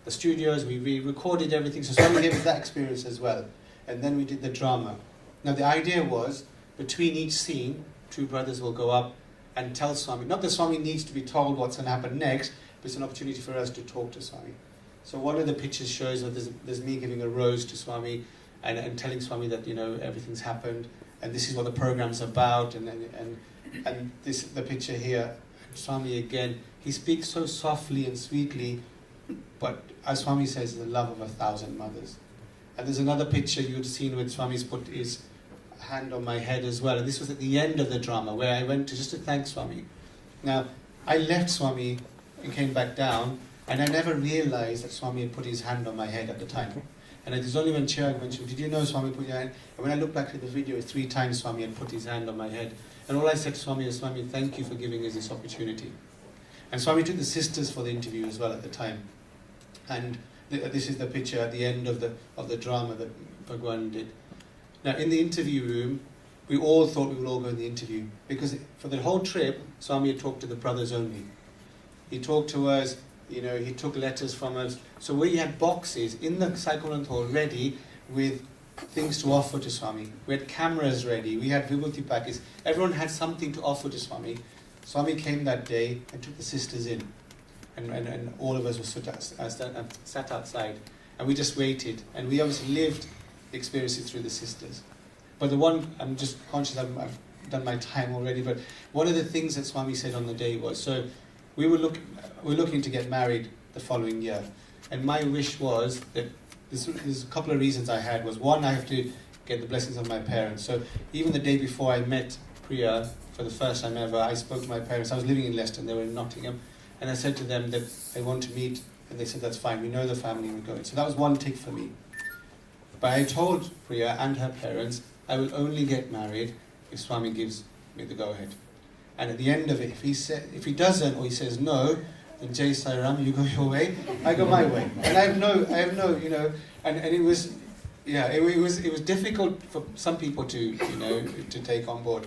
the studios, we re-recorded everything, so Swami gave us that experience as well. And then we did the drama. Now the idea was, between each scene, two brothers will go up and tell Swami, not that Swami needs to be told what's going to happen next, but it's an opportunity for us to talk to Swami. So one of the pictures shows that there's me giving a rose to Swami and telling Swami that everything's happened and this is what the program's about, and this the picture here, Swami again, he speaks so softly and sweetly, but as Swami says, the love of 1,000 mothers. And there's another picture you'd seen where Swami's put his hand on my head as well, and this was at the end of the drama where I went to just to thank Swami. Now I left Swami and came back down, and I never realized that Swami had put his hand on my head at the time. And it was only when Chirag mentioned, did you know Swami put your hand? And when I looked back at the video, 3 times Swami had put his hand on my head. And all I said to Swami is, Swami, thank you for giving us this opportunity. And Swami took the sisters for the interview as well at the time. And this is the picture at the end of the drama that Bhagwan did. Now in the interview room, we all thought we would all go in the interview, because for the whole trip, Swami had talked to the brothers only. He talked to us, he took letters from us. So we had boxes in the Psychonant Hall ready with things to offer to Swami. We had cameras ready, we had Vibhuti packets. Everyone had something to offer to Swami. Swami came that day and took the sisters in. And all of us were sat outside. And we just waited. And we obviously lived the experiences through the sisters. But the one, I'm just conscious I've done my time already, but one of the things that Swami said on the day was, so we're looking to get married the following year. And my wish was that, there's a couple of reasons I had, was one, I have to get the blessings of my parents. So even the day before I met Priya for the first time ever, I spoke to my parents. I was living in Leicester and they were in Nottingham. And I said to them that I want to meet, and they said, that's fine, we know the family, we're going. So that was one tick for me. But I told Priya and her parents, I will only get married if Swami gives me the go-ahead. And at the end of it, if he doesn't, or he says no, then Jai Sai Ram, you go your way, I go my way. And I have no, and it was, it was difficult for some people to take on board.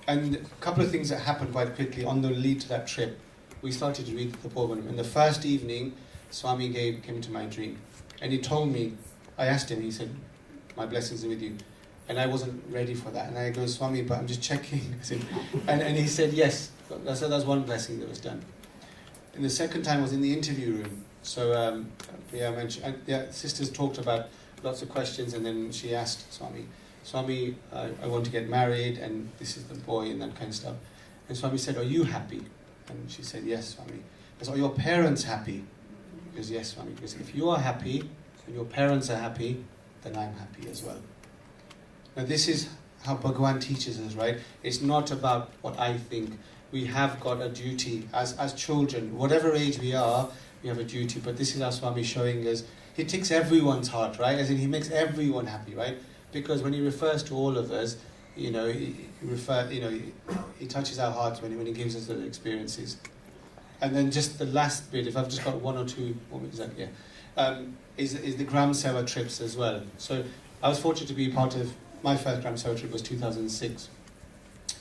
And a couple of things that happened quite quickly on the lead to that trip. We started to read the Purvanam. And the first evening, Swami came to my dream. And he told me, I asked him, he said, my blessings are with you. And I wasn't ready for that. And I go, Swami, but I'm just checking. And he said, yes. So that's one blessing that was done. And the second time was in the interview room. So Priya mentioned, sisters talked about lots of questions, and then she asked Swami, I want to get married, and this is the boy, and that kind of stuff. And Swami said, are you happy? And she said, yes, Swami. I said, are your parents happy? He goes, yes, Swami. Because if you are happy, and your parents are happy, then I'm happy as well. Now this is how Bhagwan teaches us, right? It's not about what I think. We have got a duty as children, whatever age we are, we have a duty. But this is our Swami showing us, he ticks everyone's heart, right? As in, he makes everyone happy, right? Because when he refers to all of us, he touches our hearts when he gives us the experiences. And then just the last bit, if I've just got one or two, is the Gram Seva trips as well. So I was fortunate to be part of, my first Gram Seva trip was 2006.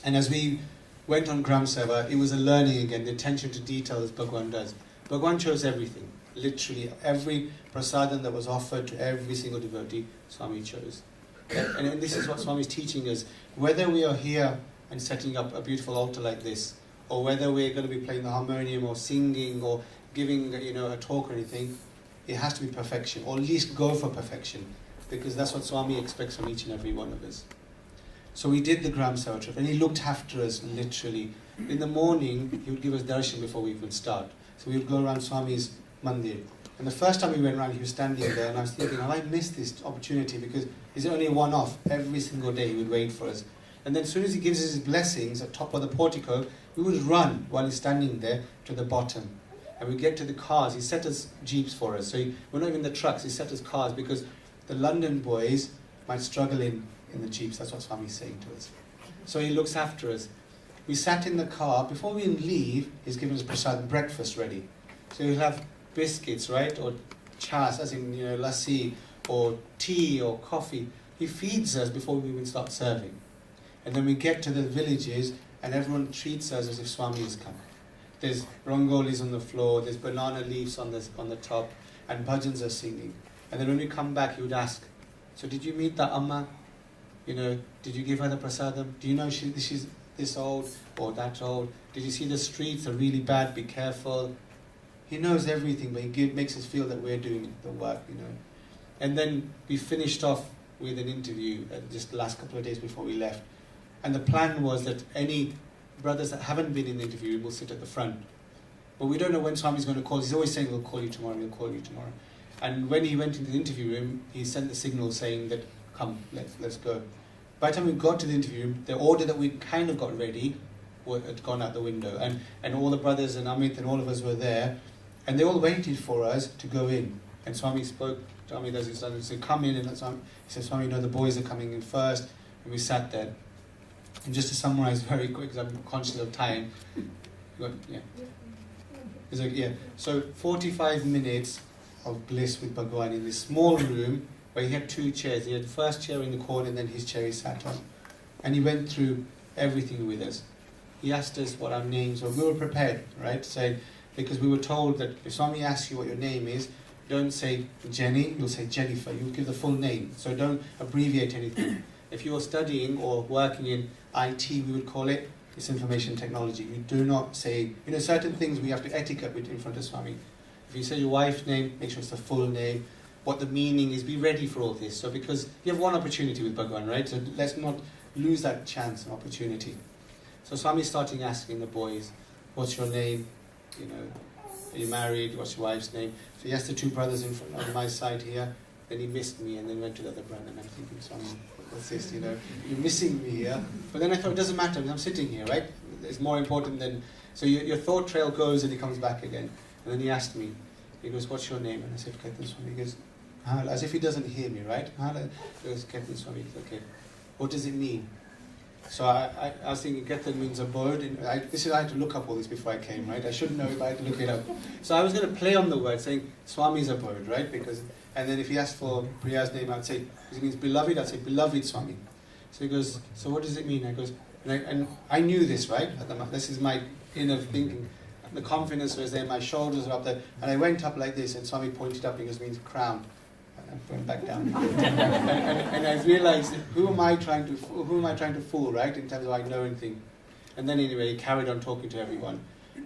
And as we went on Gram Seva, it was a learning again, the attention to detail as Bhagwan does. Bhagwan chose everything, literally every prasadam that was offered to every single devotee, Swami chose. And this is what Swami is teaching us. Whether we are here and setting up a beautiful altar like this, or whether we're going to be playing the harmonium or singing or giving a talk or anything, it has to be perfection, or at least go for perfection, because that's what Swami expects from each and every one of us. So we did the Gram Seva trip, and he looked after us literally. In the morning, he would give us darshan before we would start. So we would go around Swami's mandir. And the first time we went around, he was standing there, and I was thinking, have I missed this opportunity? Because it's only a one-off. Every single day he would wait for us. And then as soon as he gives us his blessings at top of the portico, we would run while he's standing there to the bottom. And we get to the cars. He set us jeeps for us. So we're not even the trucks. He set us cars because the London boys might struggle in the jeeps. That's what Swami's saying to us. So he looks after us. We sat in the car. Before we even leave, he's given us prasad, breakfast ready. So he'll have biscuits, right? Or chas, as in, lassi, or tea or coffee. He feeds us before we even start serving. And then we get to the villages and everyone treats us as if Swami has come. There's rangolis on the floor, there's banana leaves on the top, and bhajans are singing. And then when we come back, he would ask, so did you meet the Amma? Did you give her the prasadam? Do you know she's this old or that old? Did you see the streets are really bad? Be careful. He knows everything, but he makes us feel that we're doing the work, And then we finished off with an interview just the last couple of days before we left. And the plan was that any brothers that haven't been in the interview will sit at the front. But we don't know when Swami's going to call. He's always saying, we'll call you tomorrow, we'll call you tomorrow. And when he went into the interview room, he sent the signal saying that, come, let's go. By the time we got to the interview room, the order that we kind of got ready had gone out the window. And all the brothers and Amit and all of us were there. And they all waited for us to go in. And Swami spoke to Amit as he started to say, come in. And he said, Swami, the boys are coming in first. And we sat there. And just to summarize very quick, because I'm conscious of time. So 45 minutes of bliss with Bhagwan in this small room where he had two chairs. He had the first chair in the corner and then his chair he sat on. And he went through everything with us. He asked us what our names were. We were prepared, right? Because we were told that if Swami asks you what your name is, don't say Jenny, you'll say Jennifer. You'll give the full name. So don't abbreviate anything. If you're studying or working in IT, we would call it, it's information technology. You do not say, certain things we have to etiquette with in front of Swami. If you say your wife's name, make sure it's the full name. What the meaning is, be ready for all this. So because you have one opportunity with Bhagwan, right? So let's not lose that chance and opportunity. So Swami's starting asking the boys, what's your name? Are you married? What's your wife's name? So he asked the two brothers in front on my side here. Then he missed me and then went to the other brother. And I'm thinking, Swami, what's this? You're missing me here. But then I thought, it doesn't matter. I'm sitting here, right? It's more important than... So your thought trail goes and he comes back again. And then he asked me, he goes, what's your name? And I said, Ketan Swami. He goes, as if he doesn't hear me, right? He goes, Ketan Swami. Okay. What does it mean? So I was thinking, Ketan means a bird. I had to look up all this before I came, right? I shouldn't know if I had to look it up. So I was going to play on the word, saying Swami is a bird, right? And then if he asked for Priya's name, I'd say, because it means beloved, I'd say beloved Swami. So he goes, so what does it mean? I goes, and I knew this, right? This is my inner thinking. The confidence was there, my shoulders were up there, and I went up like this, and Swami pointed up, and he goes, means crown. And I went back down. and I realized, who am I trying to fool, right? In terms of I know anything. And then anyway, he carried on talking to everyone.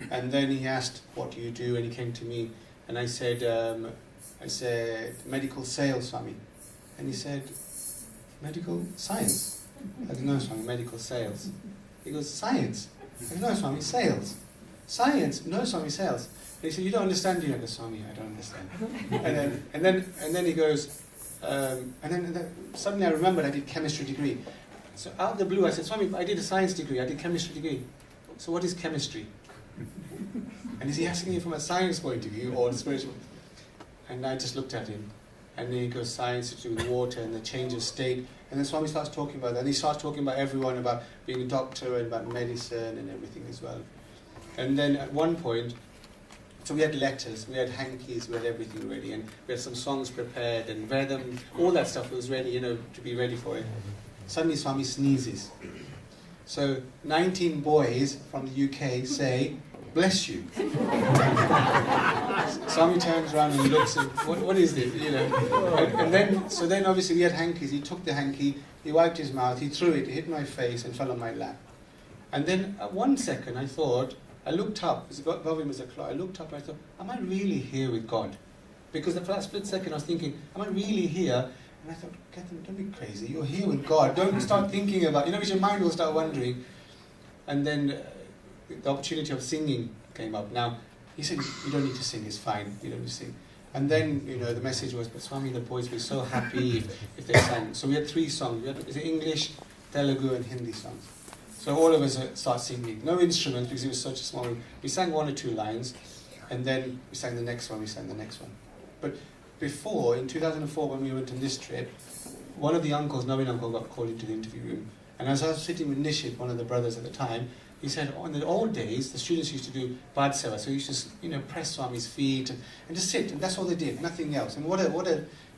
And then he asked, what do you do? And he came to me, and I said, medical sales, Swami. And he said, medical science? I said, no, Swami, medical sales. He goes, science? I said, no, Swami, sales. Science? No, Swami, sales. And he said, you don't understand, do you? I go, Swami, I don't understand. and then he goes, and then suddenly I remembered I did chemistry degree. So out of the blue, I said, Swami, I did a science degree, I did chemistry degree. So what is chemistry? And is he asking you from a science point of view or spiritual? And I just looked at him. And then he goes, science to do with water and the change of state. And then Swami starts talking about that. And he starts talking about everyone, about being a doctor and about medicine and everything as well. And then at one point, so we had letters, we had hankies, we had everything ready. And we had some songs prepared and read them. All that stuff was ready, to be ready for it. Suddenly Swami sneezes. So 19 boys from the UK say, bless you. Swami turns around and looks at, what is this, And then obviously we had hankies. He took the hanky, he wiped his mouth, he threw it, hit my face and fell on my lap. And then at 1 second I looked up, above him was a clock, I looked up and I thought, am I really here with God? Because for that split second I was thinking, am I really here? And I thought, Ketan, don't be crazy, you're here with God. Don't start thinking about, because your mind will start wondering. And then the opportunity of singing came up. Now, he said, you don't need to sing, it's fine, you don't need to sing. And then, the message was, but Swami, the boys were so happy if they sang. So we had 3 songs. Is it English, Telugu and Hindi songs. So all of us start singing. No instruments because it was such a small room. We sang 1 or 2 lines, and then we sang the next one, But before, in 2004, when we went on this trip, one of the uncles, Navin uncle, got called into the interview room. And as I was sitting with Nishit, one of the brothers at the time, he said, in the old days, the students used to do Bad Seva, so he used to press Swami's feet and just sit, and that's all they did, nothing else. And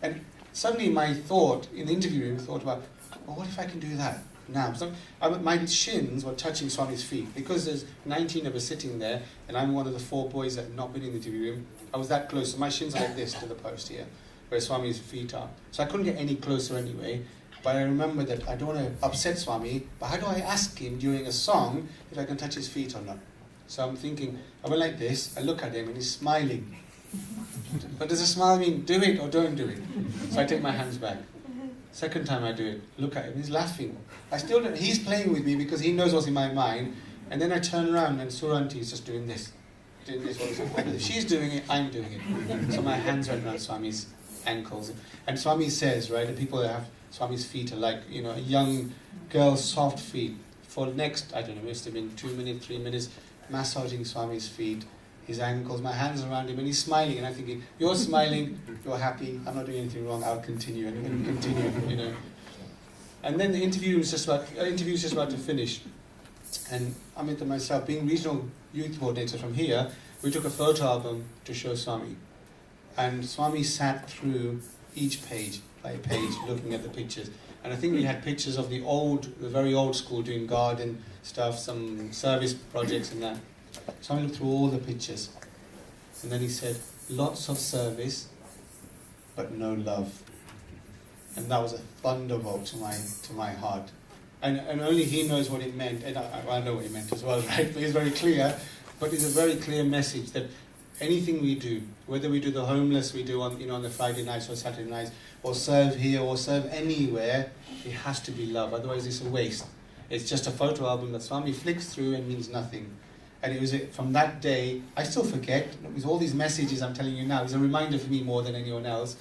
and suddenly my thought, in the interview room, thought about, well, what if I can do that now? So my shins were touching Swami's feet. Because there's 19 of us sitting there, and I'm one of the 4 boys that had not been in the interview room, I was that close, so my shins are like this to the post here, where Swami's feet are. So I couldn't get any closer anyway. But I remember that I don't want to upset Swami, but how do I ask him during a song if I can touch his feet or not? So I'm thinking, I went like this, I look at him and he's smiling. But does a smile mean do it or don't do it? So I take my hands back. Second time I do it, look at him, he's laughing. I still don't, he's playing with me because he knows what's in my mind. And then I turn around and Suranti is just doing this. If she's doing it, I'm doing it. So my hands are around Swami's ankles. And Swami says, right, the people that have Swami's feet are like, a young girl's soft feet. For the next, I don't know, it must have been 2 minutes, 3 minutes, massaging Swami's feet, his ankles, my hands around him, and he's smiling. And I'm thinking, you're smiling, you're happy, I'm not doing anything wrong, I'll continue, and we're going to continue, And then the interview is just about to finish. And I mean to myself, being regional youth coordinator from here, we took a photo album to show Swami. And Swami sat through each page by page, looking at the pictures. And I think we had pictures of the very old school doing garden stuff, some service projects and that. Swami looked through all the pictures. And then he said, lots of service, but no love. And that was a thunderbolt to my heart. And only he knows what it meant, and I know what it meant as well, right? But it's very clear. But it's a very clear message that anything we do, whether we do the homeless, we do on the Friday nights or Saturday nights, or serve here or serve anywhere, it has to be love. Otherwise, it's a waste. It's just a photo album that Swami flicks through and means nothing. And it was from that day, I still forget, with all these messages I'm telling you now, it's a reminder for me more than anyone else,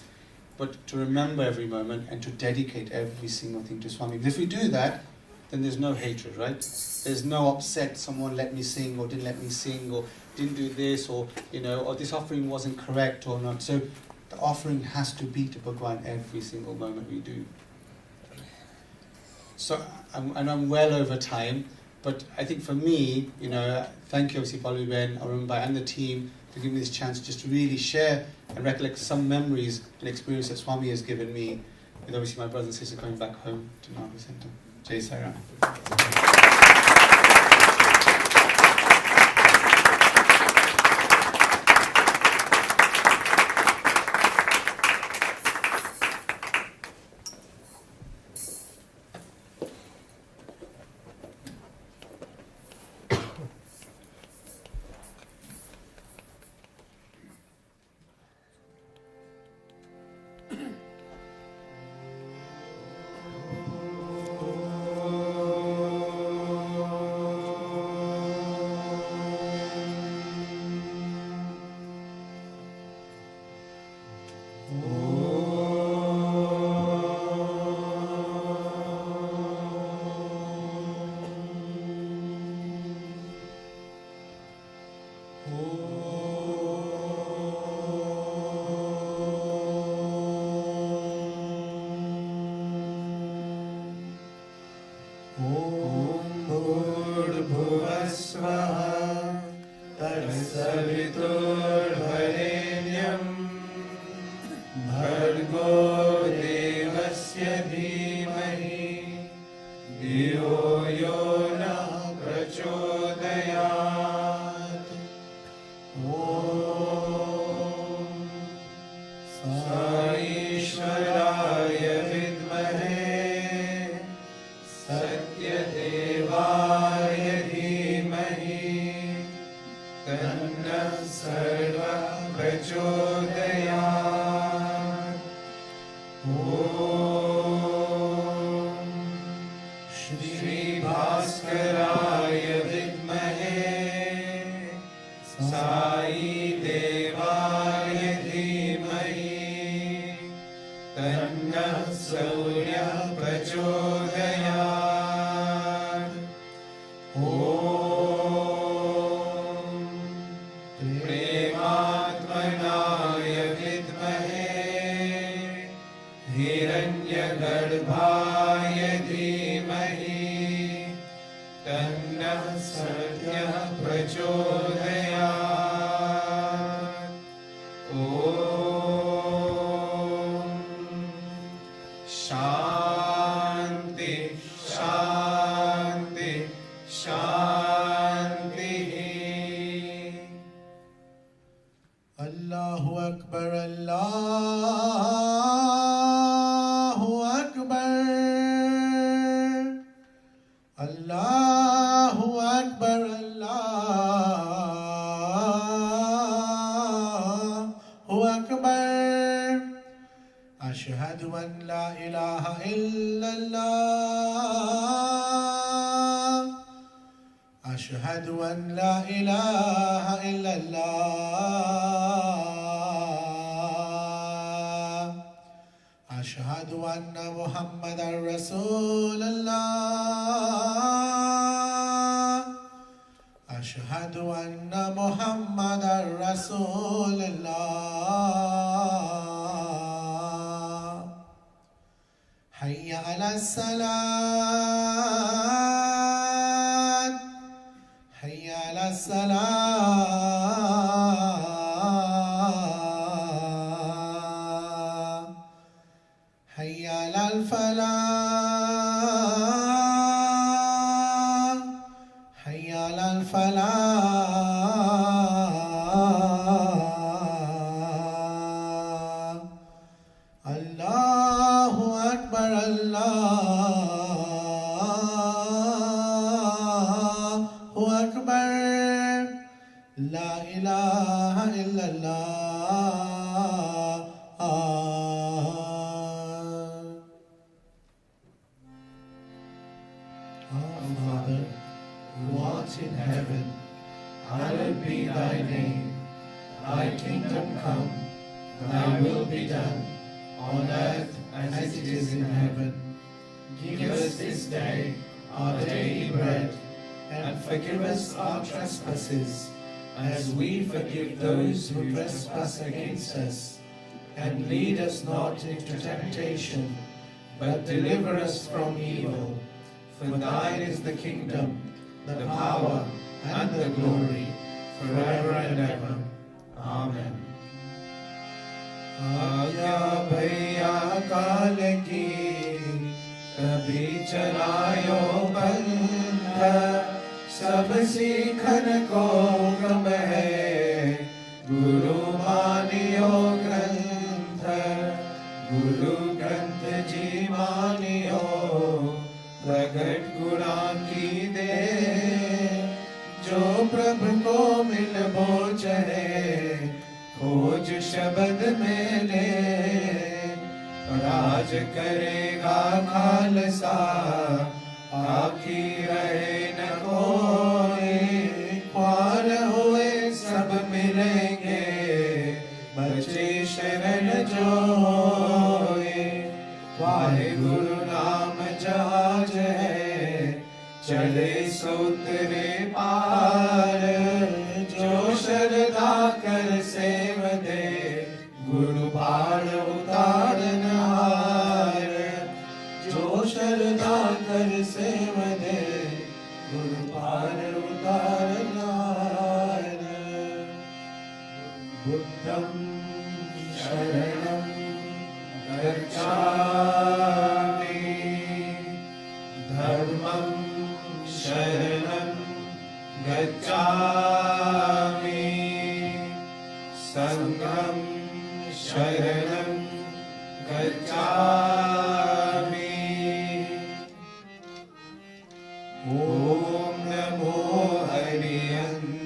but to remember every moment and to dedicate every single thing to Swami. Because if we do that, then there's no hatred, right? There's no upset, someone let me sing or didn't let me sing or didn't do this or this offering wasn't correct or not. So the offering has to be to Bhagwan every single moment we do. So, I'm well over time, but I think for me, thank you obviously Pallavi Ben, Arunbai and the team for giving me this chance just to really share and recollect some memories and experience that Swami has given me, with obviously my brothers and sisters coming back home to Nagpur Centre. Jai Sai Ram.
Sai Devaya Dhimahi हिरण्यगर्भाय धीमहि तन्नः सत्यः प्रचोदयात्। ॐ शान्ति शान्ति शान्तिः।
अल्लाहु अकबर अल्लाहु अकबर अल्लाहु अकबर अल्लाहु अकबर। अशहदु अन ला इलाहा इल्लल्लाह अशहदु अन ला इलाहा इल्लल्लाह अशहदु अन्न मुहम्मदर रसूलुल्लाह अशहदु अन्न मुहम्मदर रसूलुल्लाह। हय्या अलस सलात हय्या अलस सलात हय्या अलल फलाह हय्या अलल फलाह। अल्लाहु अकबर अल्लाहु अकबर ला इलाहा इल्लल्लाह। Our Father, who art in heaven, hallowed be thy name. Thy kingdom come, thy will be done, on earth as it is in heaven. Give us this day our daily bread, and forgive us our trespasses, as we forgive those who trespass against us. And lead us not into temptation, but deliver us from evil. For thine is the kingdom, the power, and the glory, forever and ever. Amen. आज्ञा भैया काल की कभी चलायो पंथ, सब सीखन को गम है गुरु मानियो ग्रंथ। गुरु ग्रंथ जी मानियो प्रगट गुणा की दे, जो प्रभु को मिल बोझे खोज शब्द में ले। राज करेगा खालसा आखी रहे न कोई, पार हुए सब मिलेंगे बचे शरण जो होए। वाहिगुरु नाम जहाज है चले सूत्रे पार, जो श्रद्धा कर सेव दे गुरु बाण उतारनहार। जो श्रद्धा कर सेव दे गुरु बाण उतारनहार। बुद्धं शरणं गच्छामि, धर्मं शरणं गच्छामि, संघं शरणं गच्छामि। ॐ नमो हरियन्ताणम्,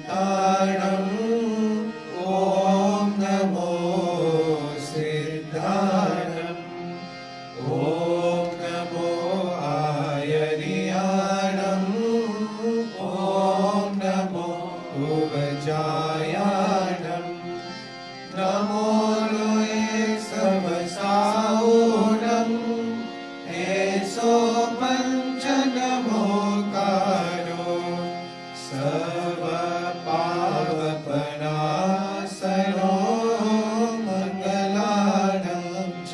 ॐ नमो सिद्धाणम्, ॐ नमो आयर्याणम्, ॐ नमो उपजायाणम्, नमो लोये समसाऊणम्, एसो पञ्च नमोकारो सर्व पावपनाशनो मंगलानं च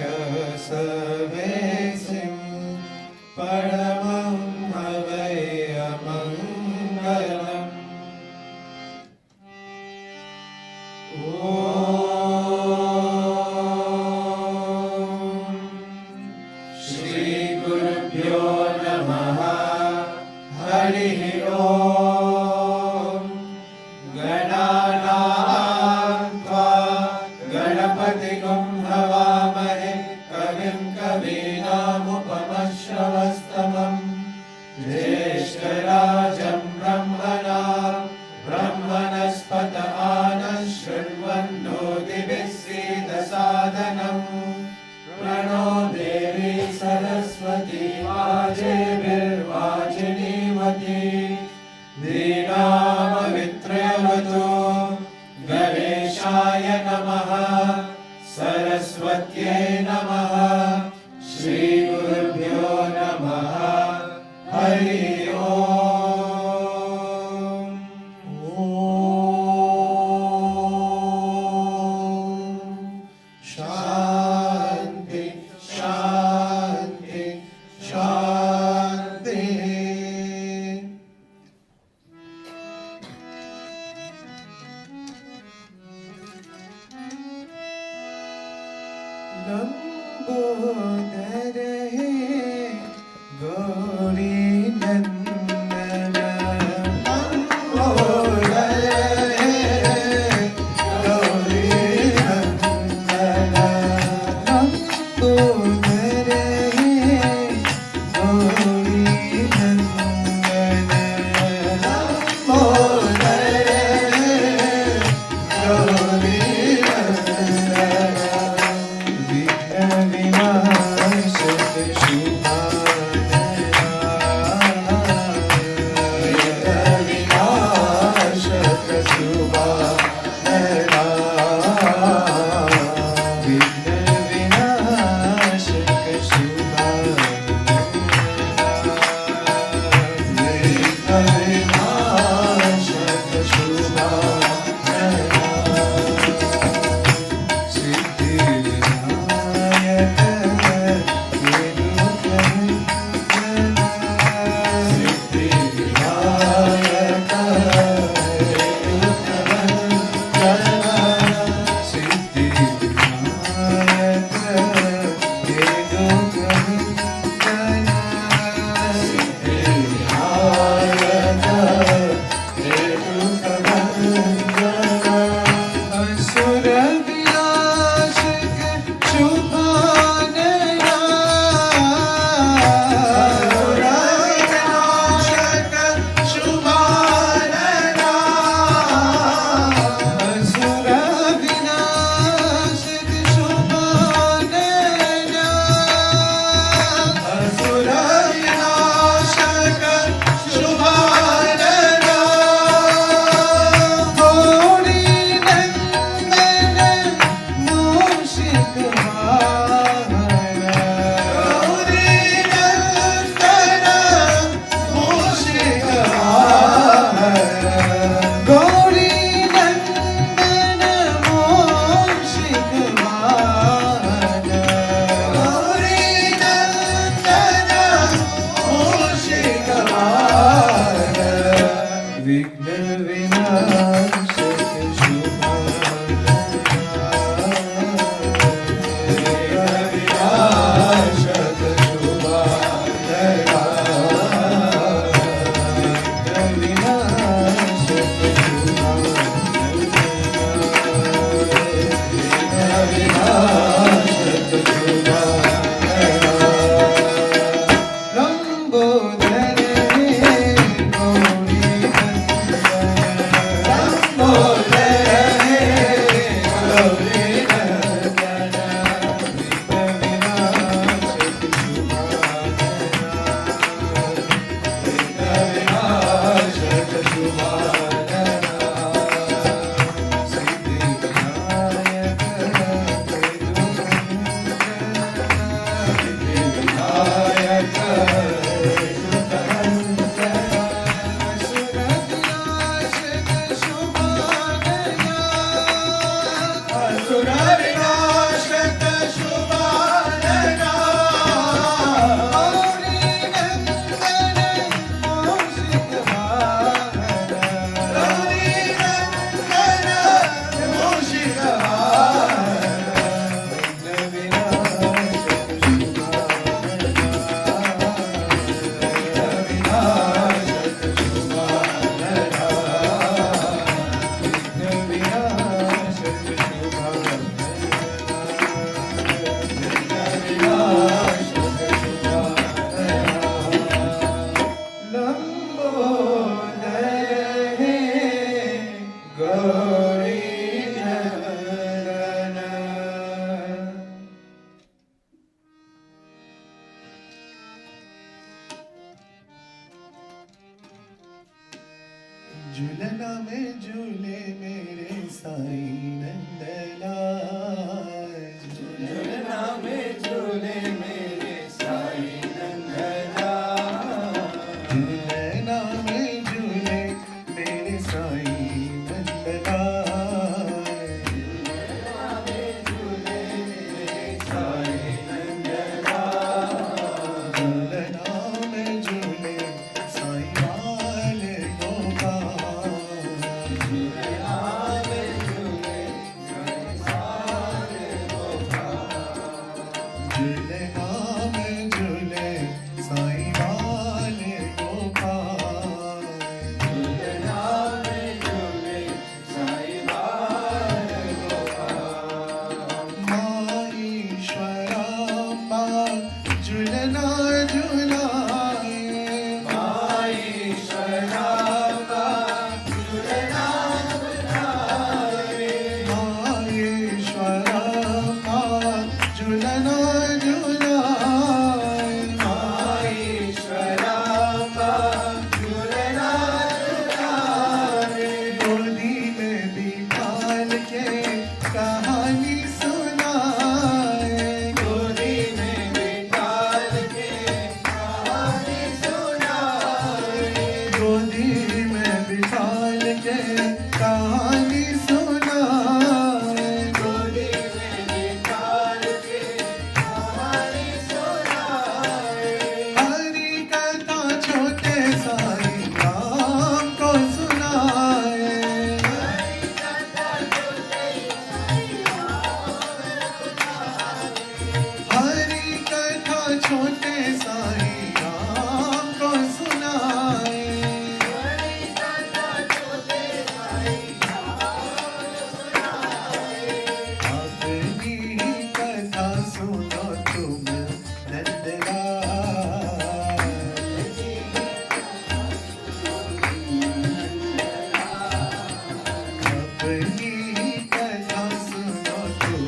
Namaha. Shri Gurubhyo Namaha. Hari Om. Shanti, Shanti, Shanti. Lambodar हे गौरी नंदन लंबोदर हे गौरी नंदन लंबोदर हे गौरी नंदन लंबोदर हे गौरी नंदन विनाशक झूलना में झूले मेरे साईं नंदलाल झूलना में झूलना में झूले साईं वाले गोपाल झूलना में झूले साईं वाले गोपाल माँ ईश्वराम्बा झूलना झूलाए माँ ईश्वराम्बा झूलना झूलाए माँ ईश्वराम्बा झूलना झूलाए माँ ईश्वराम्बा झूलना झूलाए गोदी में बिठाल के कहानी सुनाए गोदी में बिठाल के कहानी सुनाए गोदी में बिठाल के कहानी सुनाए गोदी में बिठाल के कहानी सुनाए हरि कथा छोटे साईं राम को सुनाए हरि कथा छोटे साईं हरि कथा छोटे साईं राम को सुनाए हरि कथा छोटे साईं अपनी कथा सुनो तुम अपनी कथा सुनो तुम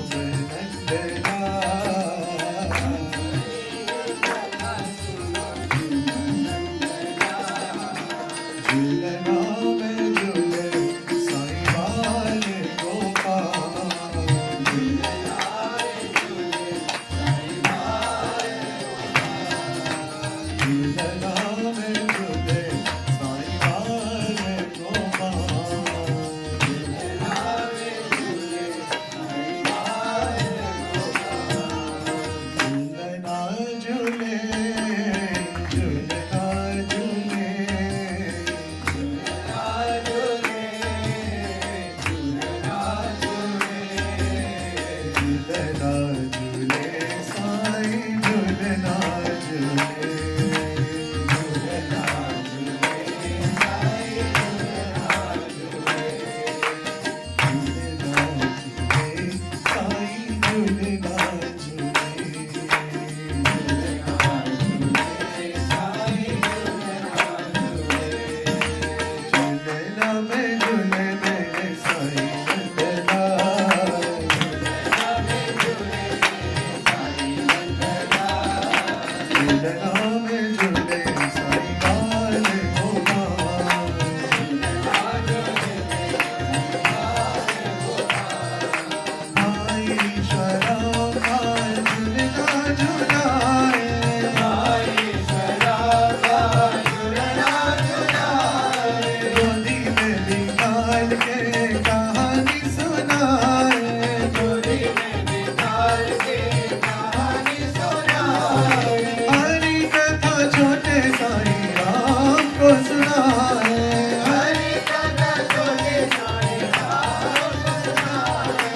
झूलना में झूले साईं वाले गोपाल झूलना में झूले साईं वाले गोपाल झूलना में झूले साईं वाले गोपाल झूलना में झूले साईं वाले गोपाल झूलना झूले झूलना झूले झूलना झूले साईं झूलना झूले झूलना झूले साईं झूलना झूले झूलना झूले साईं झूलना झूले झूलना झूले साईं झूलना झूले झूलना में झूले मेरे साईं झूलना झूलना में झूले साईं वाले गोपाल माँ ईश्वराम्बा झूलना झूलाए माँ ईश्वराम्बा झूलना झूलाए गोदी में बिठाल के कहानी सुनाए गोदी में बिठाल के कहानी सुनाए हरि कथा छोटे साईं राम को सुनाए हरि कथा छोटे साईं राम को सुनाए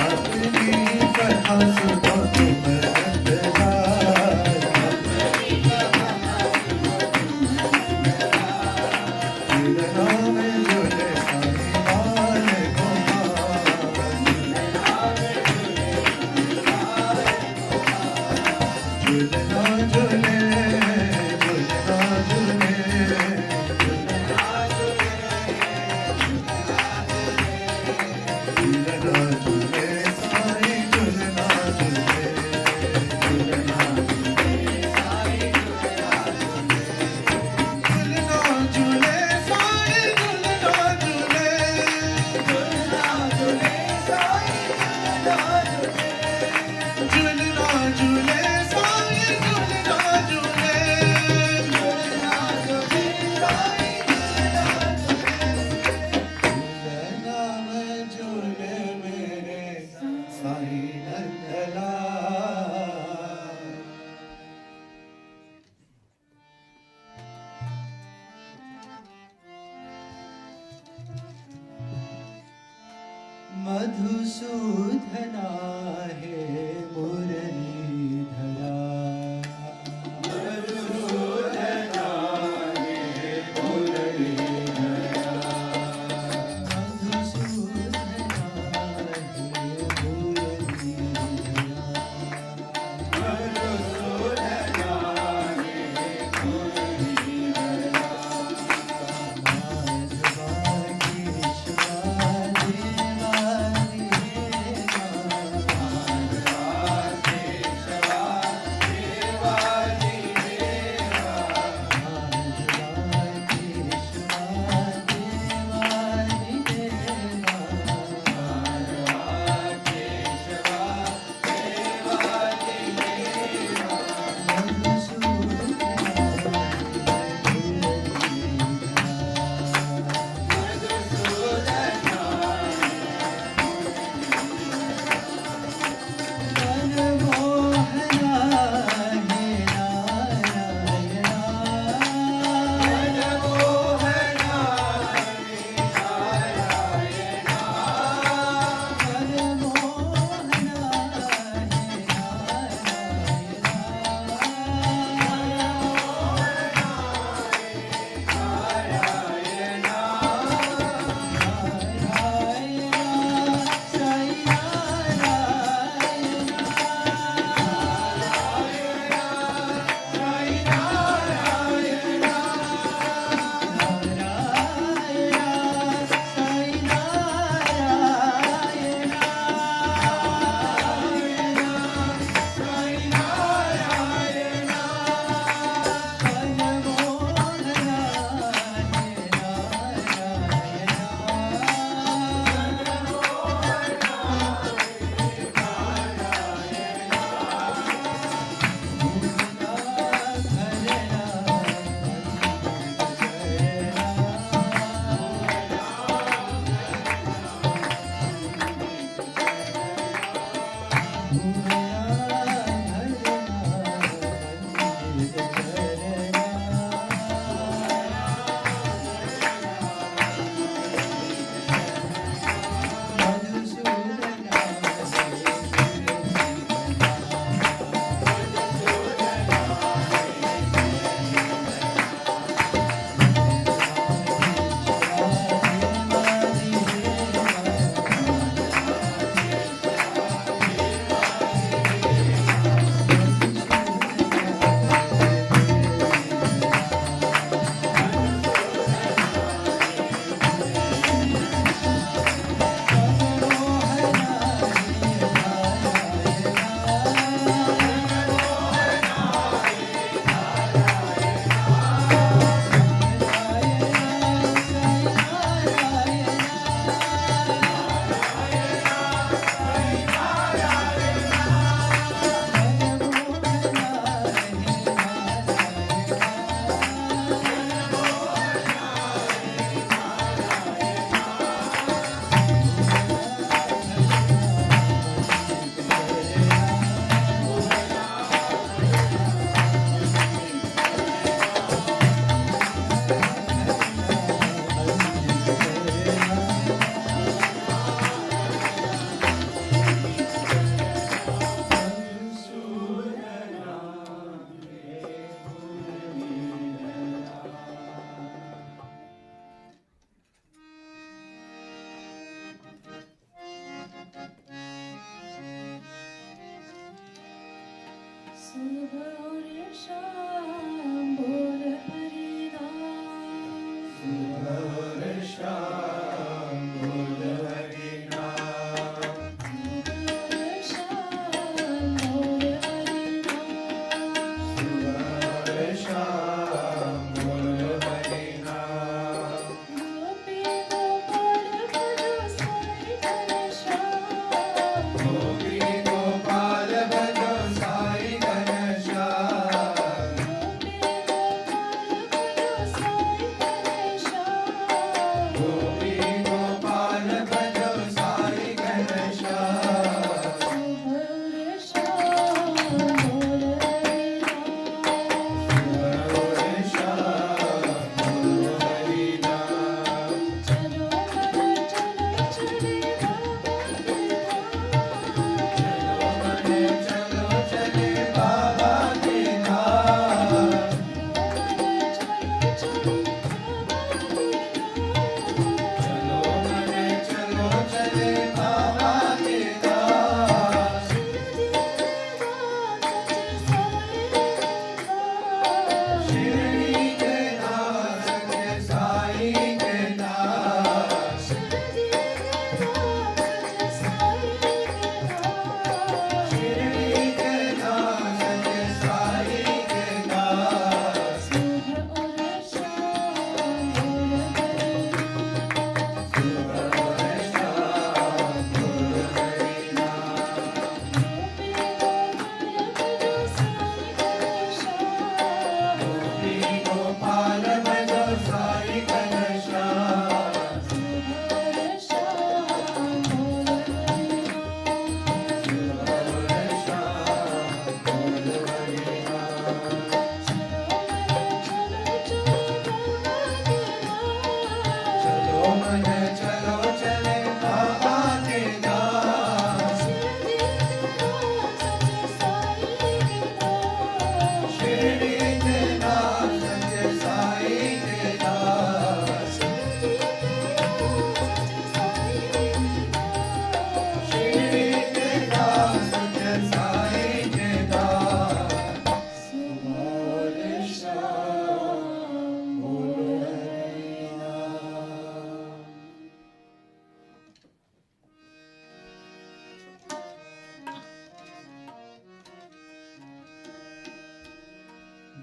अपनी कथा सुनो तुम नंदलाल झूलना में झूले साईं वाले गोपाल झूलना झूले झूलना झूले झूलना झूले साईं झूलना झूले झूलना झूले साईं झूलना झूले साईं झूलना झूले झूलना झूले साईं झूलना झूले झूलना झूले साईं झूलना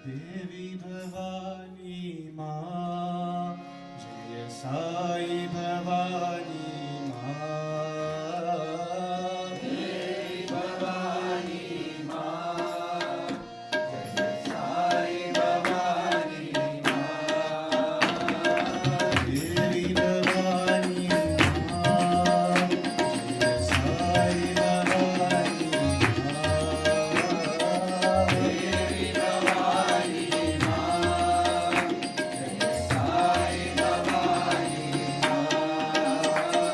देवी भवानी माँ, जय साई भवानी माँ। देवी भवानी माँ, जय साई भवानी माँ। देवी भवानी माँ, जय साई भवानी माँ। देवी भवानी माँ, जय साई भवानी माँ।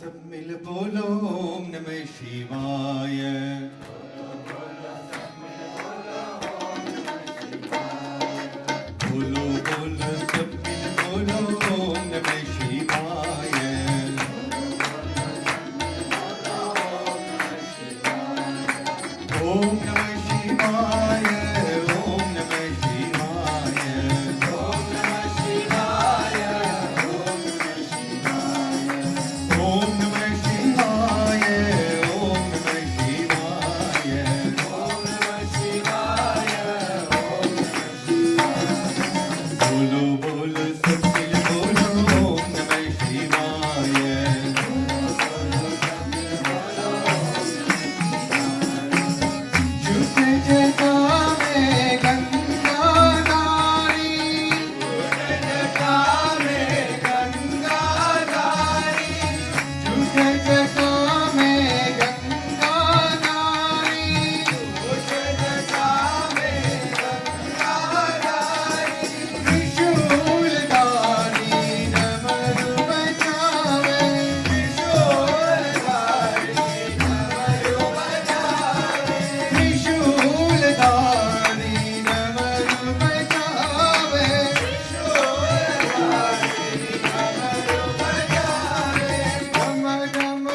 सब मिल बोलो ओम नमः शिवाय बोलो बोलो सब मिल बोलो ओम नमः शिवाय ओम नमः शिवाय ओम नमः शिवाय ओम नमः शिवाय ओम नमः शिवाय ओम नमः शिवाय ओम नमः शिवाय ओम नमः शिवाय बोलो बोलो सब मिल बोलो ओम नमः शिवाय झूठे जटा में गंगा नारी झूठे जटा में गंगा नारी झूठे जटा में गंगा नारी झूठे जटा में गंगा नारी त्रिशूलधारी डमरू बजावे त्रिशूलधारी डमरू बजावे त्रिशूलधारी डमरू बजावे त्रिशूलधारी डमरू बजावे डम डम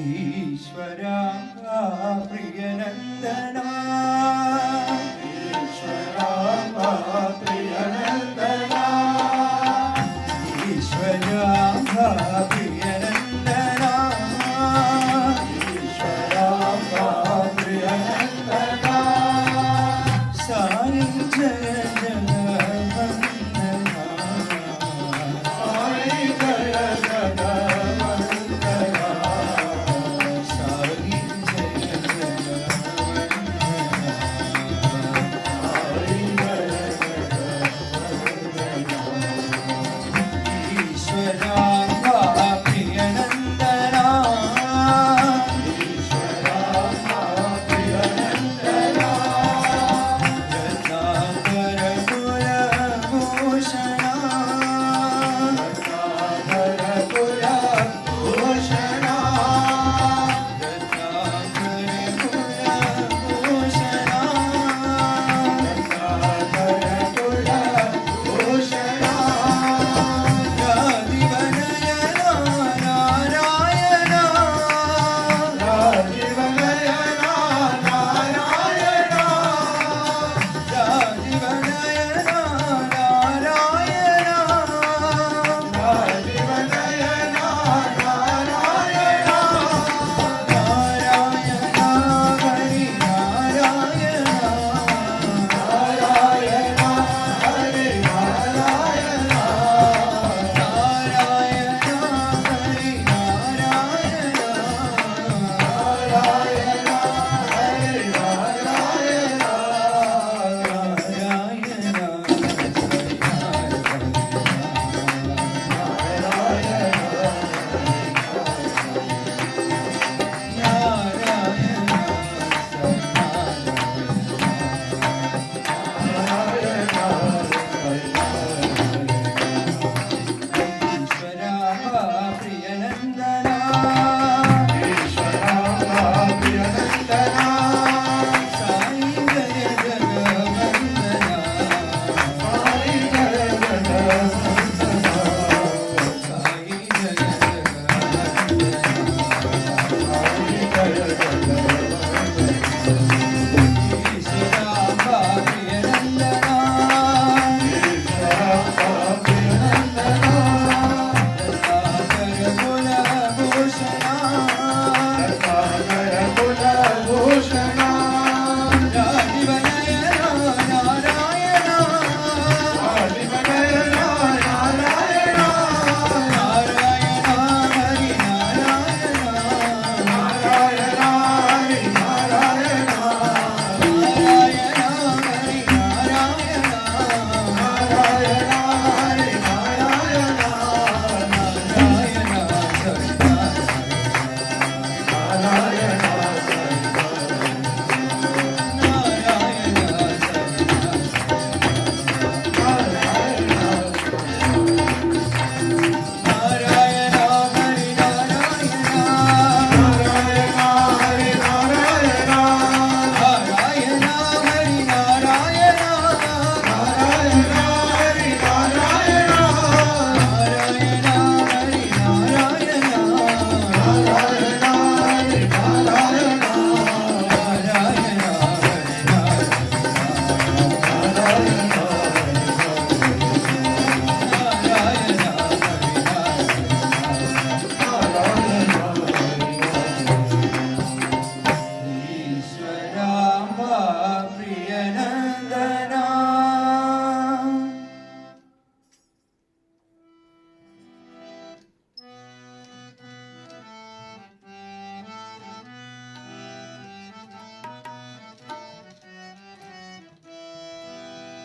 ईश्वरा प्रियनन्दना ईश्वरा प्रियनन्दना ईश्वरा प्रियनन्दना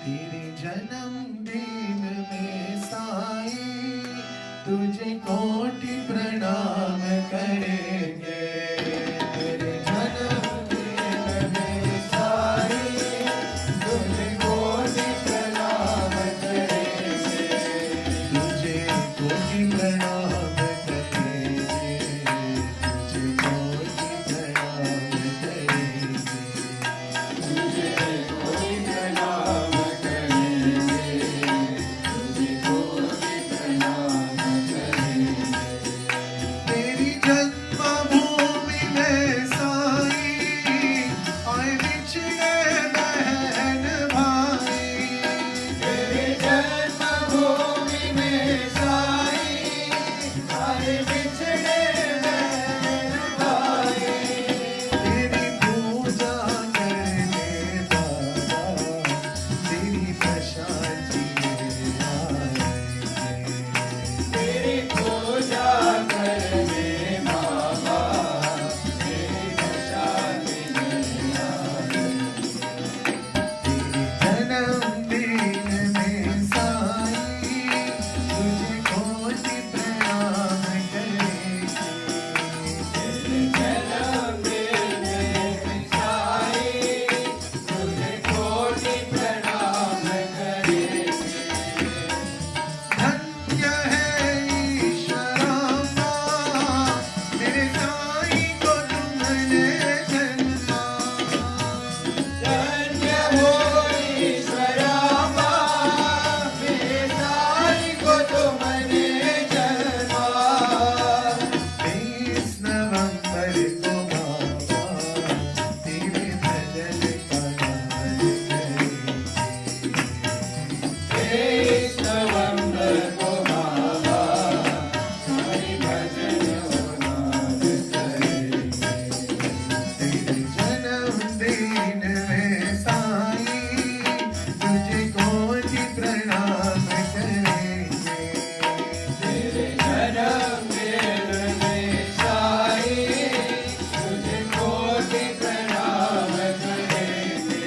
तेरे जन्मदिन में साई तुझे कोटि प्रणाम करेंगे तेरे जन्मदिन में साई तुझे कोटि प्रणाम करेंगे तुझे कोटि प्रणाम करेंगे तुझे कोटि प्रणाम करेंगे तुझे कोटि प्रणाम करेंगे तुझे कोटि प्रणाम करेंगे तेरी जन्मभूमि में साई आए बिछड़े बहन भाई तेरी जन्मभूमि में साई आए बिछड़े बहन भाई तेरी पूजा करने बाबा तेरी प्रशांति में आएंगे तेरी पूजा करने बाबा तेरी प्रशांति में आएंगे तेरे जन्मदिन में साई तुझे कोटि प्रणाम करेंगे तेरे जन्मदिन में साई तुझे कोटि प्रणाम करेंगे धन्य है ईश्वरामा मेरे साई को तुमने जन्मा धन्य हो ईश्वरामा मेरे साई को तुमने जन्मा 23 नवंबर को बाबा तेरे भजन का गान करेंगे 23 नवंबर को बाबा तेरे भजन का गान करेंगे तेरे जन्मदिन में साई तुझे कोटि प्रणाम करेंगे तेरे जन्मदिन में साई तुझे कोटि प्रणाम करेंगे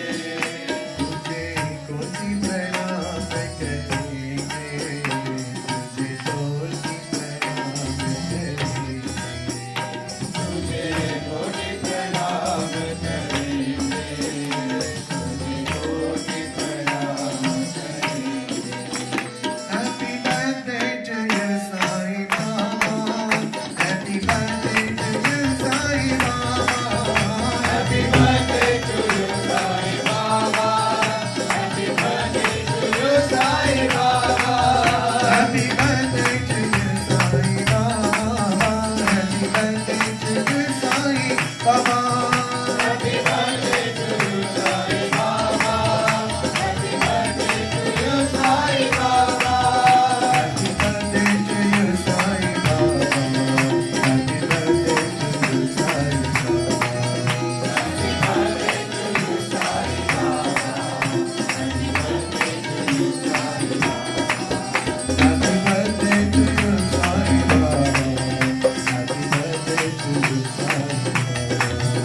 तुझे कोटि प्रणाम करेंगे तुझे कोटि प्रणाम करेंगे तुझे कोटि प्रणाम करेंगे तुझे कोटि प्रणाम करेंगे Happy birthday to you, Sai Baba. Happy birthday to you, Sai Baba. Happy birthday to you, Sai Baba. Happy birthday to you, Sai Baba. Happy birthday to you, Sai Baba. Happy birthday to you, Sai Baba. Happy birthday to you, Sai Baba. Happy birthday to you, Sai Baba. Happy birthday to you, Sai Baba. Happy birthday to you, Sai Baba.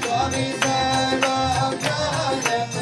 Swami Sarva Prajapati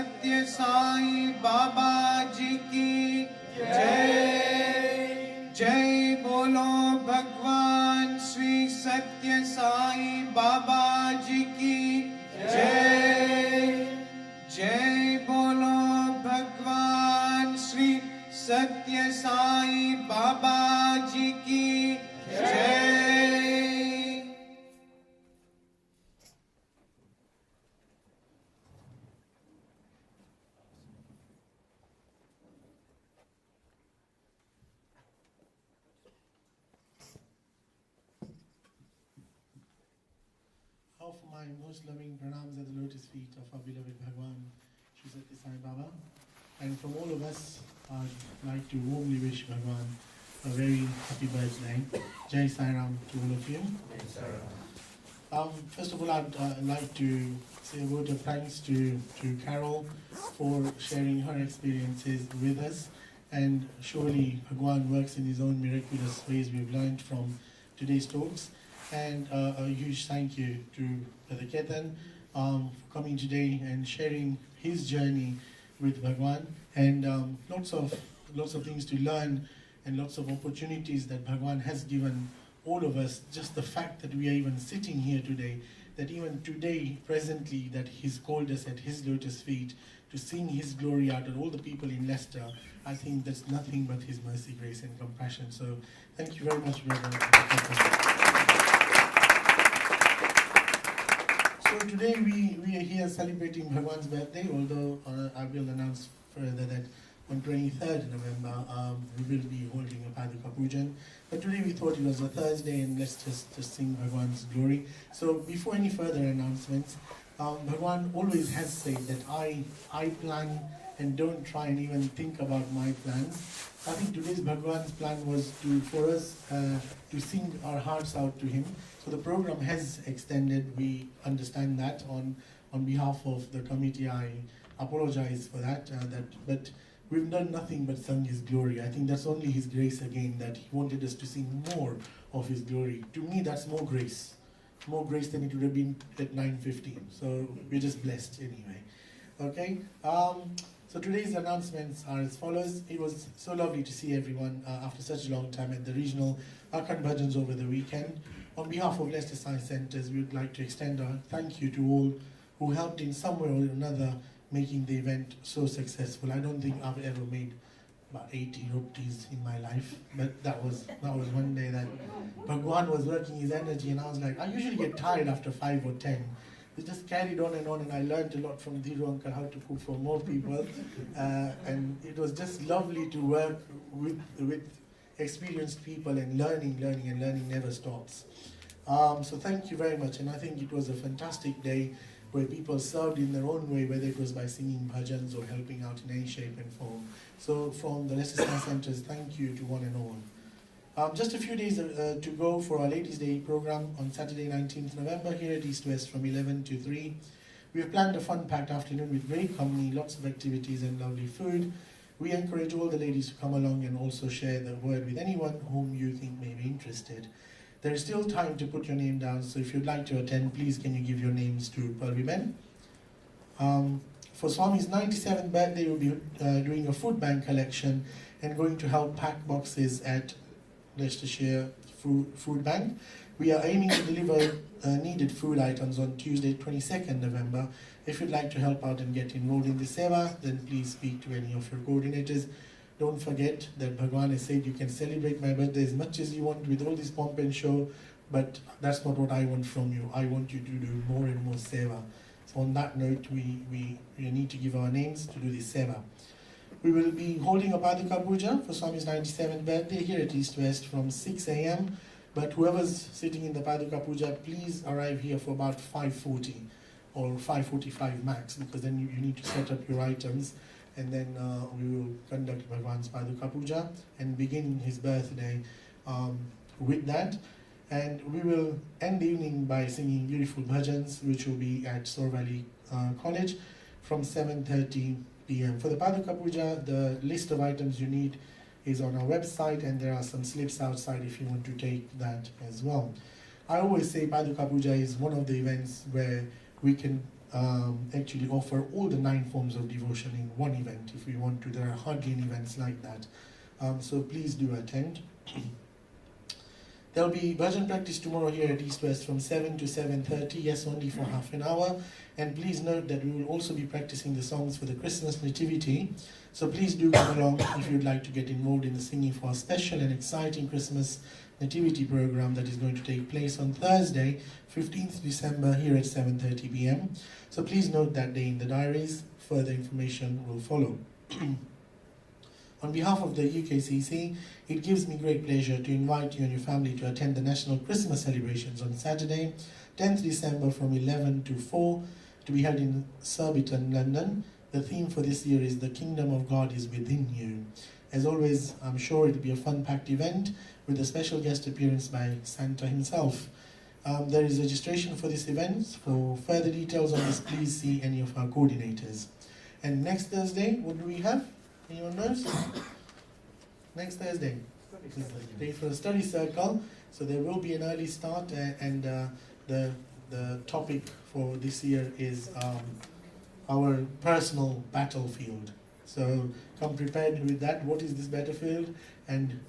सत्य साईं बाबा जी की जय। जय बोलो भगवान श्री सत्य साईं बाबा जी की जय। जय बोलो भगवान श्री सत्य साईं बाबा जी की जय।
Offer my most loving pranams at the lotus feet of our beloved Bhagwan, Shri Satya Sai Baba. And from all of us, I'd like to warmly wish Bhagwan a very happy birthday. Jai Sai Ram to all of you. First of all, I'd like to say a word of thanks to Carol for sharing her experiences with us. And surely Bhagwan works in his own miraculous ways we've learned from today's talks. And a huge thank you to Brother Ketan for coming today and sharing his journey with Bhagwan, and lots of things to learn and lots of opportunities that Bhagwan has given all of us. Just the fact that we are even sitting here today, that even today, presently, that he's called us at his lotus feet to sing his glory out to all the people in Leicester, I think that's nothing but his mercy, grace and compassion. So thank you very much, Brother Ketan. So today we are here celebrating Bhagwan's birthday, although I will announce further that on 23rd November we will be holding a Paduka Pujan. But today we thought it was a Thursday and let's just sing Bhagwan's glory. So before any further announcements, Bhagwan always has said that I plan and don't try and even think about my plans. I think today's Bhagwan's plan was for us to sing our hearts out to him. So the program has extended, we understand that. On behalf of the committee, I apologize for that. But we've done nothing but sung his glory. I think that's only his grace again, that he wanted us to sing more of his glory. To me, that's more grace. More grace than it would have been at 9:15. So we're just blessed anyway. Okay? So today's announcements are as follows. It was so lovely to see everyone after such a long time at the regional Bhajans over the weekend. On behalf of Leicester Science Centres, we would like to extend our thank you to all who helped in some way or another making the event so successful. I don't think I've ever made about 80 rupees in my life, but that was one day that Bhagwan was working his energy, and I was like, I usually get tired after 5 or 10. We just carried on, and I learned a lot from Dhiru Uncle how to cook for more people, and it was just lovely to work with experienced people, and learning never stops. So thank you very much, and I think it was a fantastic day where people served in their own way, whether it was by singing bhajans or helping out in any shape and form. So from the Leicester Science Centres, thank you to one and all. Just a few days to go for our Ladies' Day program on Saturday 19th November here at East West from 11 to 3. We have planned a fun-packed afternoon with great company, lots of activities and lovely food. We encourage all the ladies to come along and also share the word with anyone whom you think may be interested. There is still time to put your name down, so if you'd like to attend, please can you give your names to Purvi Men. For Swami's 97th birthday, we'll be doing a food bank collection and going to help pack boxes at Leicestershire Food Bank. We are aiming to deliver needed food items on Tuesday, 22nd November. If you'd like to help out and get enrolled in the seva, then please speak to any of your coordinators. Don't forget that Bhagwan has said you can celebrate my birthday as much as you want with all this pomp and show, but that's not what I want from you. I want you to do more and more seva. So on that note, we need to give our names to do this seva. We will be holding a Paduka Puja for Swami's 97th birthday here at East West from 6 a.m. But whoever's sitting in the Paduka Puja, please arrive here for about 5:40 or 5:45 max, because then you need to set up your items, and then we will conduct Bhagwan's Paduka Puja and begin his birthday with that. And we will end the evening by singing beautiful bhajans, which will be at Sor Valley College from 7:30 p.m. For the Paduka Puja, the list of items you need is on our website, and there are some slips outside if you want to take that as well. I always say Paduka Puja is one of the events where we can actually offer all the 9 forms of devotion in one event. If we want to, there are hardly any events like that. So please do attend. There will be bhajan practice tomorrow here at East West from 7 to 7:30, yes, only for half an hour. And please note that we will also be practicing the songs for the Christmas Nativity. So please do come along if you'd like to get involved in the singing for a special and exciting Christmas Nativity program that is going to take place on Thursday, 15th December, here at 7:30 p.m. So please note that day in the diaries. Further information will follow. On behalf of the UKCC, it gives me great pleasure to invite you and your family to attend the National Christmas celebrations on Saturday, 10th December from 11 to 4, to be held in Surbiton, London. The theme for this year is "The Kingdom of God is Within You." As always, I'm sure it'll be a fun-packed event with a special guest appearance by Santa himself. There is registration for this event. For further details on this, please see any of our coordinators. And next Thursday, what do we have? Anyone knows? Next Thursday is the day for a study circle. So there will be an early start, and the topic for this year is our personal battlefield. So come prepared with that. What is this battlefield, and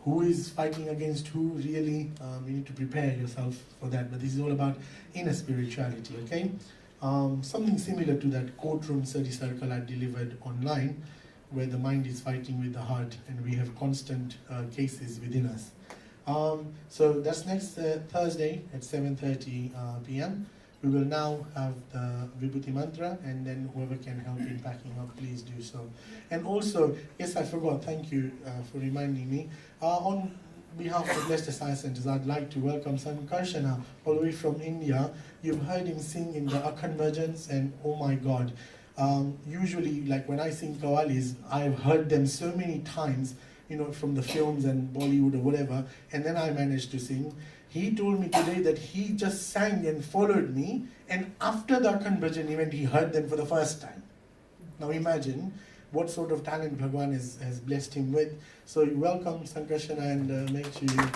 who is fighting against who? Really, you need to prepare yourself for that. But this is all about inner spirituality. Okay, something similar to that courtroom study circle I delivered online, where the mind is fighting with the heart and we have constant cases within us. So that's next Thursday at 7:30 p.m. We will now have the Vibhuti Mantra, and then whoever can help in packing up, please do so. And also, yes, I forgot, thank you for reminding me. On behalf of Leicester Science Centres, I'd like to welcome Sankarshana all the way from India. You've heard him sing in the Akhand Bhajans, and oh my God, usually, like when I sing Qawwalis, I've heard them so many times, from the films and Bollywood or whatever, and then I managed to sing. He told me today that he just sang and followed me, and after the Akhand Bhajan event, he heard them for the first time. Now imagine what sort of talent Bhagwan has blessed him with. So you welcome Sankarshana, and make sure you make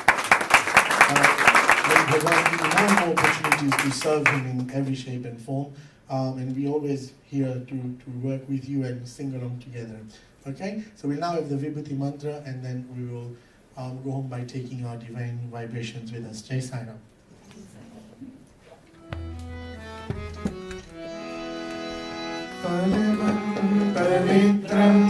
Bhagwan give you more and more opportunities to serve him in every shape and form. And we always here to work with you and sing along together. Okay? So we'll now have the Vibhuti Mantra, and then we will go home by taking our divine vibrations with us. Jai Sai Ram.
Pavitram